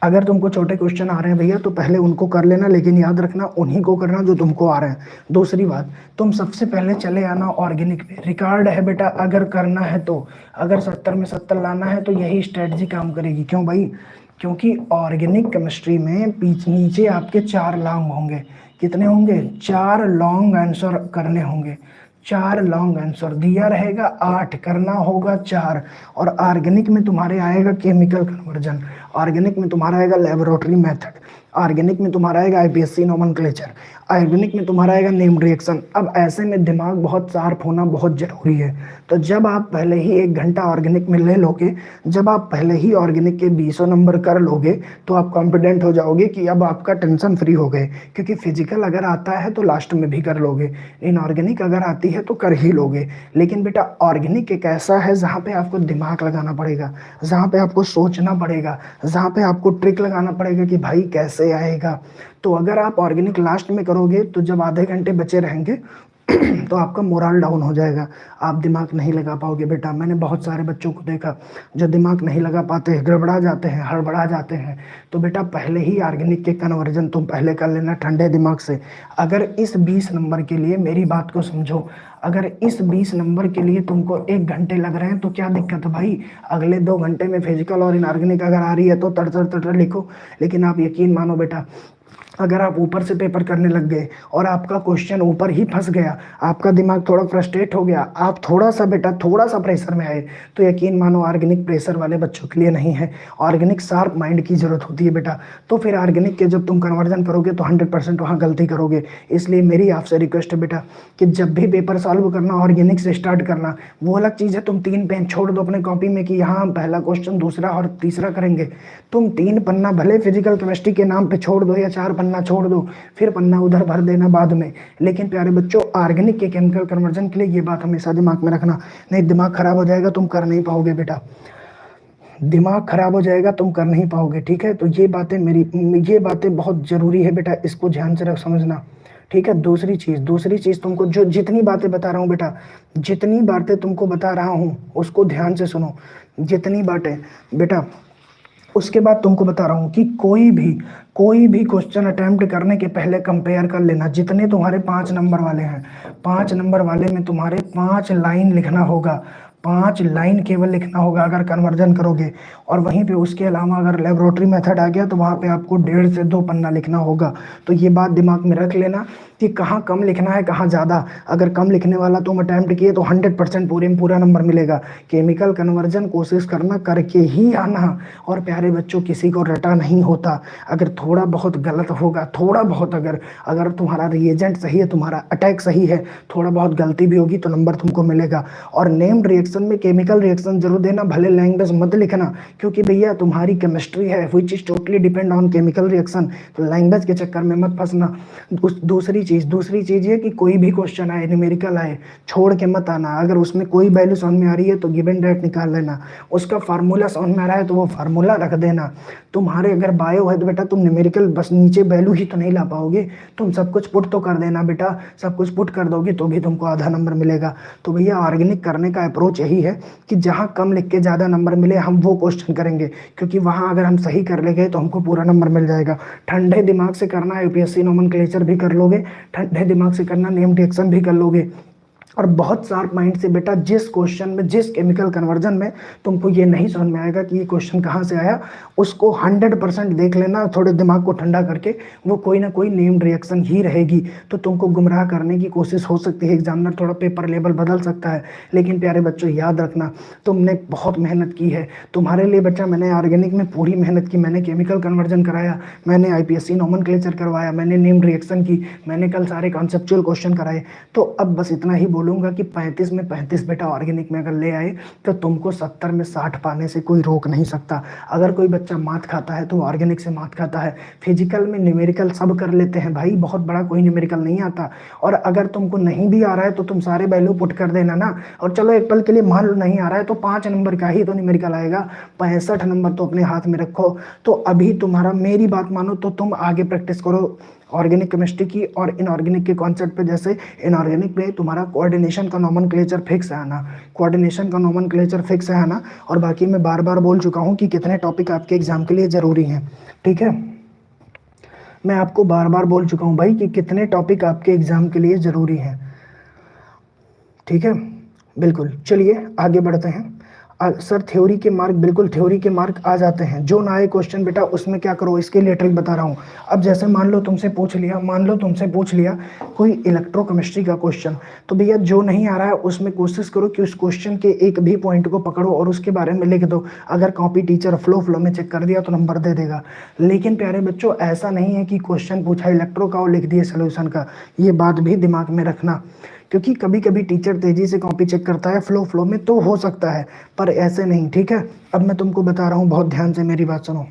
[SPEAKER 2] अगर तुमको छोटे क्वेश्चन आ रहे हैं भैया तो पहले उनको कर लेना, लेकिन याद रखना उन्हीं को करना जो तुमको आ रहे हैं। दूसरी बात, तुम सबसे पहले चले आना ऑर्गेनिक पे, रिकॉर्ड है बेटा, अगर करना है तो, अगर 70 में 70 लाना है तो यही स्ट्रेटजी काम करेगी। क्यों भाई, क्योंकि ऑर्गेनिक केमिस्ट्री में नीचे आपके 4 लॉन्ग होंगे, कितने होंगे, 4 लॉन्ग आंसर करने होंगे, 4 लॉन्ग आंसर दिया रहेगा, 8 करना होगा 4। और ऑर्गेनिक में तुम्हारे आएगा केमिकल कन्वर्जन, ऑर्गेनिक में तुम्हारा आएगा लेबोरेटरी मेथड, ऑर्गेनिक में तुम्हारा आएगा आईपीएससी नोमेनक्लेचर, ऑर्गेनिक में तुम्हारा आएगा नेम्ड रिएक्शन। अब ऐसे में दिमाग बहुत शार्प होना बहुत जरूरी है। तो जब आप पहले ही 1 घंटा ऑर्गेनिक में ले लोगे, जब आप पहले ही ऑर्गेनिक के 20 नंबर कर लोगे तो आप कॉन्फिडेंट हो जाओगे कि अब आपका टेंशन फ्री हो गए, क्योंकि फिजिकल अगर आता है तो लास्ट में भी कर लोगे, इनऑर्गेनिक अगर आती है तो कर ही लोगे। लेकिन बेटा ऑर्गेनिक एक ऐसा है जहाँ पे आपको दिमाग लगाना पड़ेगा, जहाँ पे आपको सोचना पड़ेगा, जहाँ पे आपको ट्रिक लगाना पड़ेगा कि भाई कैसे आएगा। तो अगर आप ऑर्गेनिक लास्ट में करोगे तो जब आधे घंटे बचे रहेंगे तो आपका मोरल डाउन हो जाएगा, आप दिमाग नहीं लगा पाओगे बेटा। मैंने बहुत सारे बच्चों को देखा जो दिमाग नहीं लगा पाते, गड़बड़ा जाते हैं, हड़बड़ा जाते हैं। तो बेटा पहले ही ऑर्गेनिक के कन्वर्जन तुम पहले कर लेना ठंडे दिमाग से। अगर इस 20 नंबर के लिए, मेरी बात को समझो, अगर इस 20 नंबर के लिए तुमको 1 घंटे लग रहे हैं तो क्या दिक्कत है भाई, अगले 2 घंटे में फिजिकल और इनऑर्गेनिक अगर आ रही है तो तड़ तड़ तड़ लिखो। लेकिन आप यकीन मानो बेटा, अगर आप ऊपर से पेपर करने लग गए और आपका क्वेश्चन ऊपर ही फंस गया, आपका दिमाग थोड़ा फ्रस्ट्रेट हो गया, आप थोड़ा सा बेटा थोड़ा सा प्रेशर में आए, तो यकीन मानो ऑर्गेनिक प्रेशर वाले बच्चों के लिए नहीं है। ऑर्गेनिक शार्प माइंड की जरूरत होती है बेटा। तो फिर ऑर्गेनिक के जब तुम कन्वर्जन करोगे तो 100% वहाँ गलती करोगे। इसलिए मेरी आपसे रिक्वेस्ट है बेटा कि जब भी पेपर सॉल्व करना ऑर्गेनिक से स्टार्ट करना। वो अलग चीज़ है तुम 3 पेन छोड़ दो अपने कॉपी में कि यहाँ पहला क्वेश्चन दूसरा और तीसरा करेंगे, तुम 3 पन्ना भले फिजिकल केमिस्ट्री के नाम पे छोड़ दो या 4 पन्ना छोड़ दो, फिर पन्ना उधर भर देना बाद में। लेकिन प्यारे बच्चों ऑर्गेनिक के केमिकल कन्वर्जन के लिए ये बात हमेशा दिमाग में रखना, नहीं दिमाग खराब हो जाएगा, तुम कर नहीं पाओगे बेटा, दिमाग खराब हो जाएगा, तुम कर नहीं पाओगे, ठीक है। तो ये बातें बहुत जरूरी है बेटा, इसको ध्यान से रख समझना, ठीक है। दूसरी चीज तुमको जो जितनी बातें बता रहा हूँ बेटा, जितनी बातें तुमको बता रहा हूँ उसको ध्यान से सुनो, जितनी बातें बेटा। उसके बाद तुमको बता रहा हूँ कि कोई भी क्वेश्चन अटेम्प्ट करने के पहले कंपेयर कर लेना। जितने तुम्हारे 5 नंबर वाले हैं, 5 नंबर वाले में तुम्हारे 5 लाइन लिखना होगा, 5 लाइन केवल लिखना होगा अगर कन्वर्जन करोगे। और वहीं पे उसके अलावा अगर लेबोरेटरी मेथड आ गया तो वहाँ पे आपको 1.5 से 2 पन्ना लिखना होगा। तो ये बात दिमाग में रख लेना कि कहाँ कम लिखना है कहाँ ज़्यादा। अगर कम लिखने वाला तुम अटैम्प्ट किए तो 100% पूरे में पूरा नंबर मिलेगा। केमिकल कन्वर्जन कोशिश करना, करके ही आना। और प्यारे बच्चों किसी को रटा नहीं होता, अगर थोड़ा बहुत गलत होगा, थोड़ा बहुत अगर तुम्हारा रिएजेंट सही है, तुम्हारा अटैक सही है, थोड़ा बहुत गलती भी होगी तो नंबर तुमको मिलेगा। और नेम्ड रिएक्शन में केमिकल रिएक्शन जरूर देना, भले लैंग्वेज मत लिखना, क्योंकि भैया तुम्हारी केमिस्ट्री है which is totally depend on chemical reaction, तो लैंग्वेज के चक्कर में मत फंसना। दूसरी चीज ये कि कोई भी क्वेश्चन आए, न्यूमेरिकल आए, छोड़ के मत आना। अगर उसमें कोई वैल्यू समझ में आ रही है तो गिवन डेट निकाल लेना, उसका फार्मूला समझ में आ रहा है तो वो फार्मूला रख देना। तुम्हारे अगर बायो है तो बेटा तुम न्यूमेरिकल बस नीचे वैल्यू ही तो नहीं ला पाओगे, तुम सब कुछ पुट तो कर देना बेटा, सब कुछ पुट कर दोगे तो भी तुमको आधा नंबर मिलेगा। तो भैया ऑर्गेनिक करने का अप्रोच यही है कि जहाँ कम लिख के ज़्यादा नंबर मिले हम वो क्वेश्चन करेंगे, क्योंकि वहाँ अगर हम सही कर ले गए तो हमको पूरा नंबर मिल जाएगा। ठंडे दिमाग से करना है, यूपीएससी नोमेनक्लेचर भी कर लोगे, ठंडे दिमाग से करना, नेम रिएक्शन भी कर लोगे और बहुत शार्प माइंड से बेटा जिस क्वेश्चन में, जिस केमिकल कन्वर्जन में तुमको ये नहीं समझ में आएगा कि ये क्वेश्चन कहाँ से आया, उसको 100% देख लेना, थोड़े दिमाग को ठंडा करके, वो कोई ना कोई नेम्ड रिएक्शन ही रहेगी। तो तुमको गुमराह करने की कोशिश हो सकती है, एग्जामिनर थोड़ा पेपर लेवल बदल सकता है, लेकिन प्यारे बच्चों याद रखना तुमने बहुत मेहनत की है। तुम्हारे लिए बच्चा मैंने ऑर्गेनिक में पूरी मेहनत की, मैंने केमिकल कन्वर्जन कराया, मैंने IPSC नोमेनक्लेचर करवाया, मैंने नेम्ड रिएक्शन की, मैंने कल सारे कॉन्सेप्चुअल क्वेश्चन कराए। तो अब बस इतना ही बोलूँगा कि 35 में 35 बेटा ऑर्गेनिक में अगर ले आए तो तुमको 70 में 60 पाने से कोई रोक नहीं सकता। अगर कोई बच्चा माथ खाता है तो ऑर्गेनिक से माथ खाता है। फिजिकल में न्यूमेरिकल सब कर लेते हैं भाई, बहुत बड़ा कोई न्यूमेरिकल नहीं आता। और अगर तुमको नहीं भी आ रहा है तो तुम सारे वैल्यू पुट कर देना ना, और चलो एक पल के लिए मान लो नहीं आ रहा है तो 5 नंबर का ही तो न्यूमेरिकल आएगा, 65 नंबर तो अपने हाथ में रखो। तो अभी तुम्हारा, मेरी बात मानो तो तुम आगे प्रैक्टिस करो ऑर्गेनिक केमिस्ट्री की और इनऑर्गेनिक के कॉन्सेप्ट पे। जैसे इनऑर्गेनिक में तुम्हारा कोऑर्डिनेशन का नोमेनक्लेचर फिक्स है ना, कोऑर्डिनेशन का नोमेनक्लेचर फिक्स है ना, और बाकी मैं बार बार बोल चुका हूँ कि कितने टॉपिक आपके एग्जाम के लिए ज़रूरी हैं, ठीक है। मैं आपको बार बार बोल चुका हूँ भाई कि कितने टॉपिक आपके एग्जाम के लिए ज़रूरी हैं, ठीक है। बिल्कुल, चलिए आगे बढ़ते हैं। सर थ्योरी के मार्क, बिल्कुल थ्योरी के मार्क आ जाते हैं। जो ना आए क्वेश्चन बेटा उसमें क्या करो, इसके लिए ट्रिक बता रहा हूँ। अब जैसे मान लो तुमसे पूछ लिया कोई इलेक्ट्रोकेमिस्ट्री का क्वेश्चन, तो भैया जो नहीं आ रहा है उसमें कोशिश करो कि उस क्वेश्चन के एक भी पॉइंट को पकड़ो और उसके बारे में लिख दो। अगर कॉपी टीचर फ्लो में चेक कर दिया तो नंबर दे देगा। लेकिन प्यारे बच्चों ऐसा नहीं है कि क्वेश्चन पूछा इलेक्ट्रो का और लिख दिए सोल्यूशन का, ये बात भी दिमाग में रखना, क्योंकि कभी कभी टीचर तेजी से कॉपी चेक करता है फ्लो में, तो हो सकता है, पर ऐसे नहीं, ठीक है। अब मैं तुमको बता रहा हूँ, बहुत ध्यान से मेरी बात सुनो।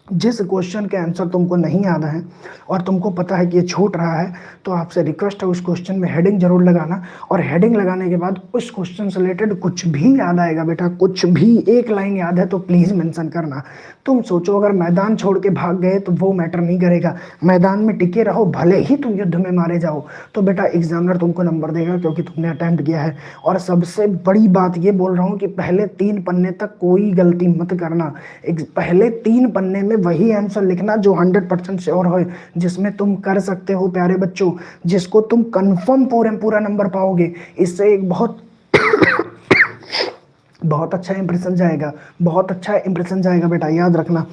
[SPEAKER 2] जिस क्वेश्चन के आंसर तुमको नहीं याद है और तुमको पता है कि ये छूट रहा है, तो आपसे रिक्वेस्ट है उस क्वेश्चन में हेडिंग जरूर लगाना, और हेडिंग लगाने के बाद उस क्वेश्चन से रिलेटेड कुछ भी याद आएगा बेटा, कुछ भी एक लाइन याद है तो प्लीज़ मेंशन करना। तुम सोचो अगर मैदान छोड़ के भाग गए तो वो मैटर नहीं करेगा, मैदान में टिके रहो, भले ही तुम युद्ध में मारे जाओ, तो बेटा एग्जामिनर तुमको नंबर देगा क्योंकि तुमने अटेम्प्ट किया है। और सबसे बड़ी बात ये बोल रहा हूँ कि पहले 3 पन्ने तक कोई गलती मत करना। पहले 3 पन्ने में वही आंसर लिखना जो 100% श्योर हो, जिसमें तुम कर सकते हो प्यारे बच्चों, जिसको तुम कंफर्म पूरा नंबर पाओगे। इससे एक बहुत अच्छा इंप्रेशन जाएगा, बहुत अच्छा इंप्रेशन जाएगा बेटा, याद रखना।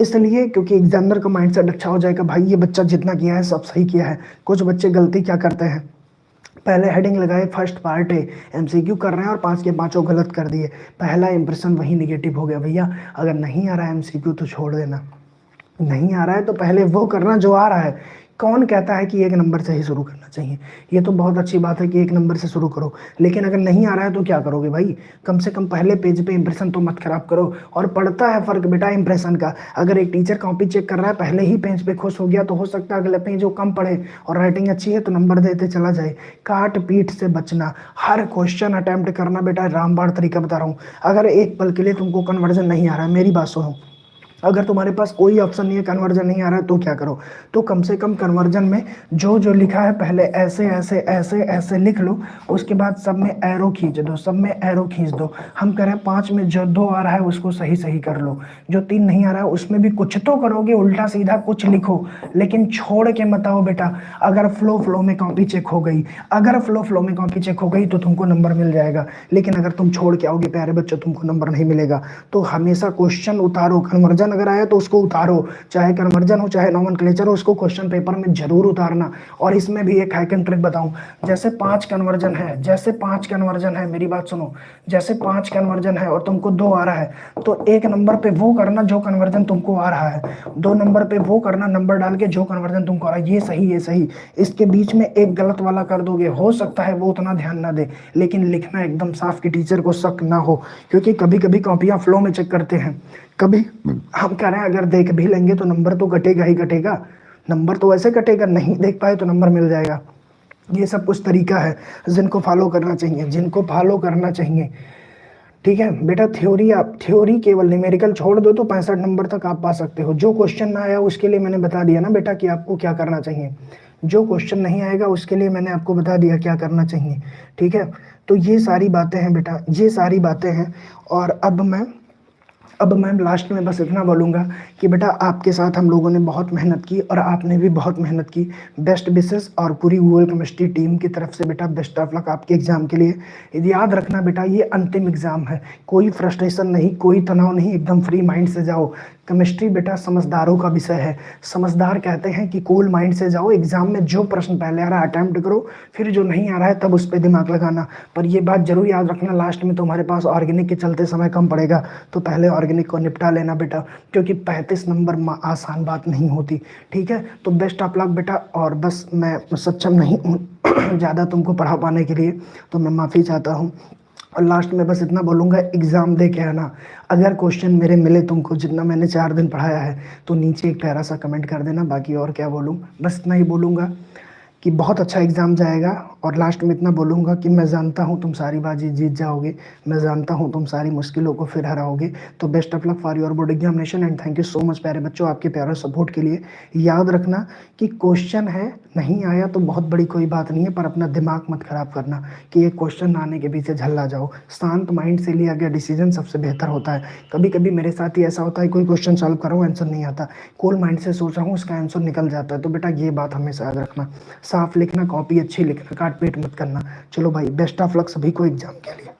[SPEAKER 2] इसलिए क्योंकि एग्जामिनर का माइंडसेट अच्छा हो जाएगा, भाई ये बच्चा जितना किया है सब सही किया है। कुछ बच्चे गलती क्या करते हैं, पहले हेडिंग लगाए फर्स्ट पार्ट है, MCQ कर रहे हैं और 5 के 5 गलत कर दिए, पहला इंप्रेशन वही निगेटिव हो गया। भैया अगर नहीं आ रहा है MCQ तो छोड़ देना, नहीं आ रहा है तो पहले वो करना जो आ रहा है। कौन कहता है कि 1 नंबर से ही शुरू करना चाहिए, ये तो बहुत अच्छी बात है कि 1 नंबर से शुरू करो, लेकिन अगर नहीं आ रहा है तो क्या करोगे भाई, कम से कम पहले पेज पे इंप्रेशन तो मत खराब करो। और पड़ता है फर्क बेटा इंप्रेशन का, अगर एक टीचर कॉपी चेक कर रहा है पहले ही पेज पे खुश हो गया तो हो सकता है अगले पेज जो कम पढ़े और राइटिंग अच्छी है तो नंबर देते चला जाए। काट पीट से बचना, हर क्वेश्चन अटेम्प्ट करना बेटा, रामबाण तरीका बता रहा हूँ। अगर एक पल के लिए तुमको कन्वर्जन नहीं आ रहा है, मेरी बात सुनो, अगर तुम्हारे पास कोई ऑप्शन नहीं है, कन्वर्जन नहीं आ रहा है, तो क्या करो, तो कम से कम कन्वर्जन में जो जो लिखा है पहले ऐसे ऐसे ऐसे ऐसे लिख लो, उसके बाद सब में एरो खींच दो, सब में एरो खींच दो। हम करें 5 में जो 2 आ रहा है उसको सही सही कर लो, जो 3 नहीं आ रहा है उसमें भी कुछ तो करोगे, उल्टा सीधा कुछ लिखो, लेकिन छोड़ के मत आओ बेटा। अगर फ्लो में कॉपी चेक हो गई, अगर फ्लो में कॉपी चेक हो गई तो तुमको नंबर मिल जाएगा, लेकिन अगर तुम छोड़ के आओगे प्यारे बच्चों तुमको नंबर नहीं मिलेगा। तो हमेशा क्वेश्चन उतारो, कन्वर्जन अगर आया तो उसको उतारो, चाहे कन्वर्जन हो चाहे नोमेनक्लेचर हो, उसको क्वेश्चन पेपर में जरूर उतारना। और इसमें भी एक हैक एंड ट्रिक बताऊं, जैसे 5 कन्वर्जन है, जैसे 5 कन्वर्जन है, मेरी बात सुनो, जैसे 5 कन्वर्जन है और तुमको 2 आ रहा है, तो 1 नंबर पे वो करना जो कन्वर्जन तुमको आ रहा है, 2 नंबर पे वो करना नंबर डाल के जो कन्वर्जन तुमको आ रहा है, ये सही ये सही। इसके बीच में एक गलत वाला कर दोगे, हो सकता है वो उतना ध्यान ना दे, लेकिन लिखना एकदम साफ कि टीचर को शक ना हो, क्योंकि कभी कभी कॉपियां फ्लो में चेक करते हैं, कभी हम कह रहे हैं अगर देख भी लेंगे तो नंबर तो कटेगा ही कटेगा, नंबर तो वैसे कटेगा, नहीं देख पाए तो नंबर मिल जाएगा। ये सब कुछ तरीका है जिनको फॉलो करना चाहिए, जिनको फॉलो करना चाहिए, ठीक है बेटा। थ्योरी केवल न्यूमेरिकल छोड़ दो तो 65 नंबर तक आप पा सकते हो। जो क्वेश्चन ना आया उसके लिए मैंने बता दिया ना बेटा कि आपको क्या करना चाहिए, जो क्वेश्चन नहीं आएगा उसके लिए मैंने आपको बता दिया क्या करना चाहिए, ठीक है। तो ये सारी बातें हैं बेटा, ये सारी बातें हैं। और अब मैं अब मैं लास्ट में बस इतना बोलूँगा कि बेटा आपके साथ हम लोगों ने बहुत मेहनत की और आपने भी बहुत मेहनत की। बेस्ट विशेस और पूरी गूगल केमिस्ट्री टीम की तरफ से बेटा बेस्ट ऑफ लक आपके एग्ज़ाम के लिए। याद रखना बेटा ये अंतिम एग्ज़ाम है, कोई फ्रस्ट्रेशन नहीं, कोई तनाव नहीं, एकदम फ्री माइंड से जाओ। केमिस्ट्री बेटा समझदारों का विषय है। समझदार कहते हैं कि कूल माइंड से जाओ, एग्ज़ाम में जो प्रश्न पहले आ रहा है अटेम्प्ट करो, फिर जो नहीं आ रहा है तब उस पर दिमाग लगाना। पर ये बात जरूर याद रखना, लास्ट में तुम्हारे पास ऑर्गेनिक के चलते समय कम पड़ेगा तो पहले ऑर्गेनिक को निपटा लेना बेटा, क्योंकि 35 नंबर आसान बात नहीं होती। ठीक है, तो बेस्ट ऑफ लक बेटा। और बस मैं सक्षम नहीं हूँ ज़्यादा तुमको पढ़ा पाने के लिए, तो मैं माफ़ी चाहता हूँ। और लास्ट में बस इतना बोलूँगा, एग्ज़ाम दे के आना। अगर क्वेश्चन मेरे मिले तुमको जितना मैंने 4 दिन पढ़ाया है तो नीचे एक प्यारा सा कमेंट कर देना। बाकी और क्या बोलूँ, बस इतना ही बोलूँगा कि बहुत अच्छा एग्ज़ाम जाएगा। और लास्ट में इतना बोलूँगा कि मैं जानता हूँ तुम सारी बाजी जीत जाओगे, मैं जानता हूँ तुम सारी मुश्किलों को फिर हराओगे। तो best of luck for your board examination and thank you so much प्यारे बच्चों आपके प्यारे सपोर्ट के लिए। याद रखना कि क्वेश्चन है, नहीं आया तो बहुत बड़ी कोई बात नहीं है, पर अपना दिमाग मत खराब करना कि ये क्वेश्चन आने के पीछे झल्ला जाओ। शांत माइंड से लिया गया डिसीजन सबसे बेहतर होता है। कभी कभी मेरे साथ ही ऐसा होता है, कोई क्वेश्चन सॉल्व कर रहा हूँ आंसर नहीं आता, कूल माइंड से सोच रहा हूँ उसका आंसर निकल जाता है। तो बेटा ये बात हमेशा याद रखना, साफ लिखना, कॉपी अच्छी लिखना, काट पीट मत करना। चलो भाई, बेस्ट ऑफ लक सभी को एग्जाम के लिए।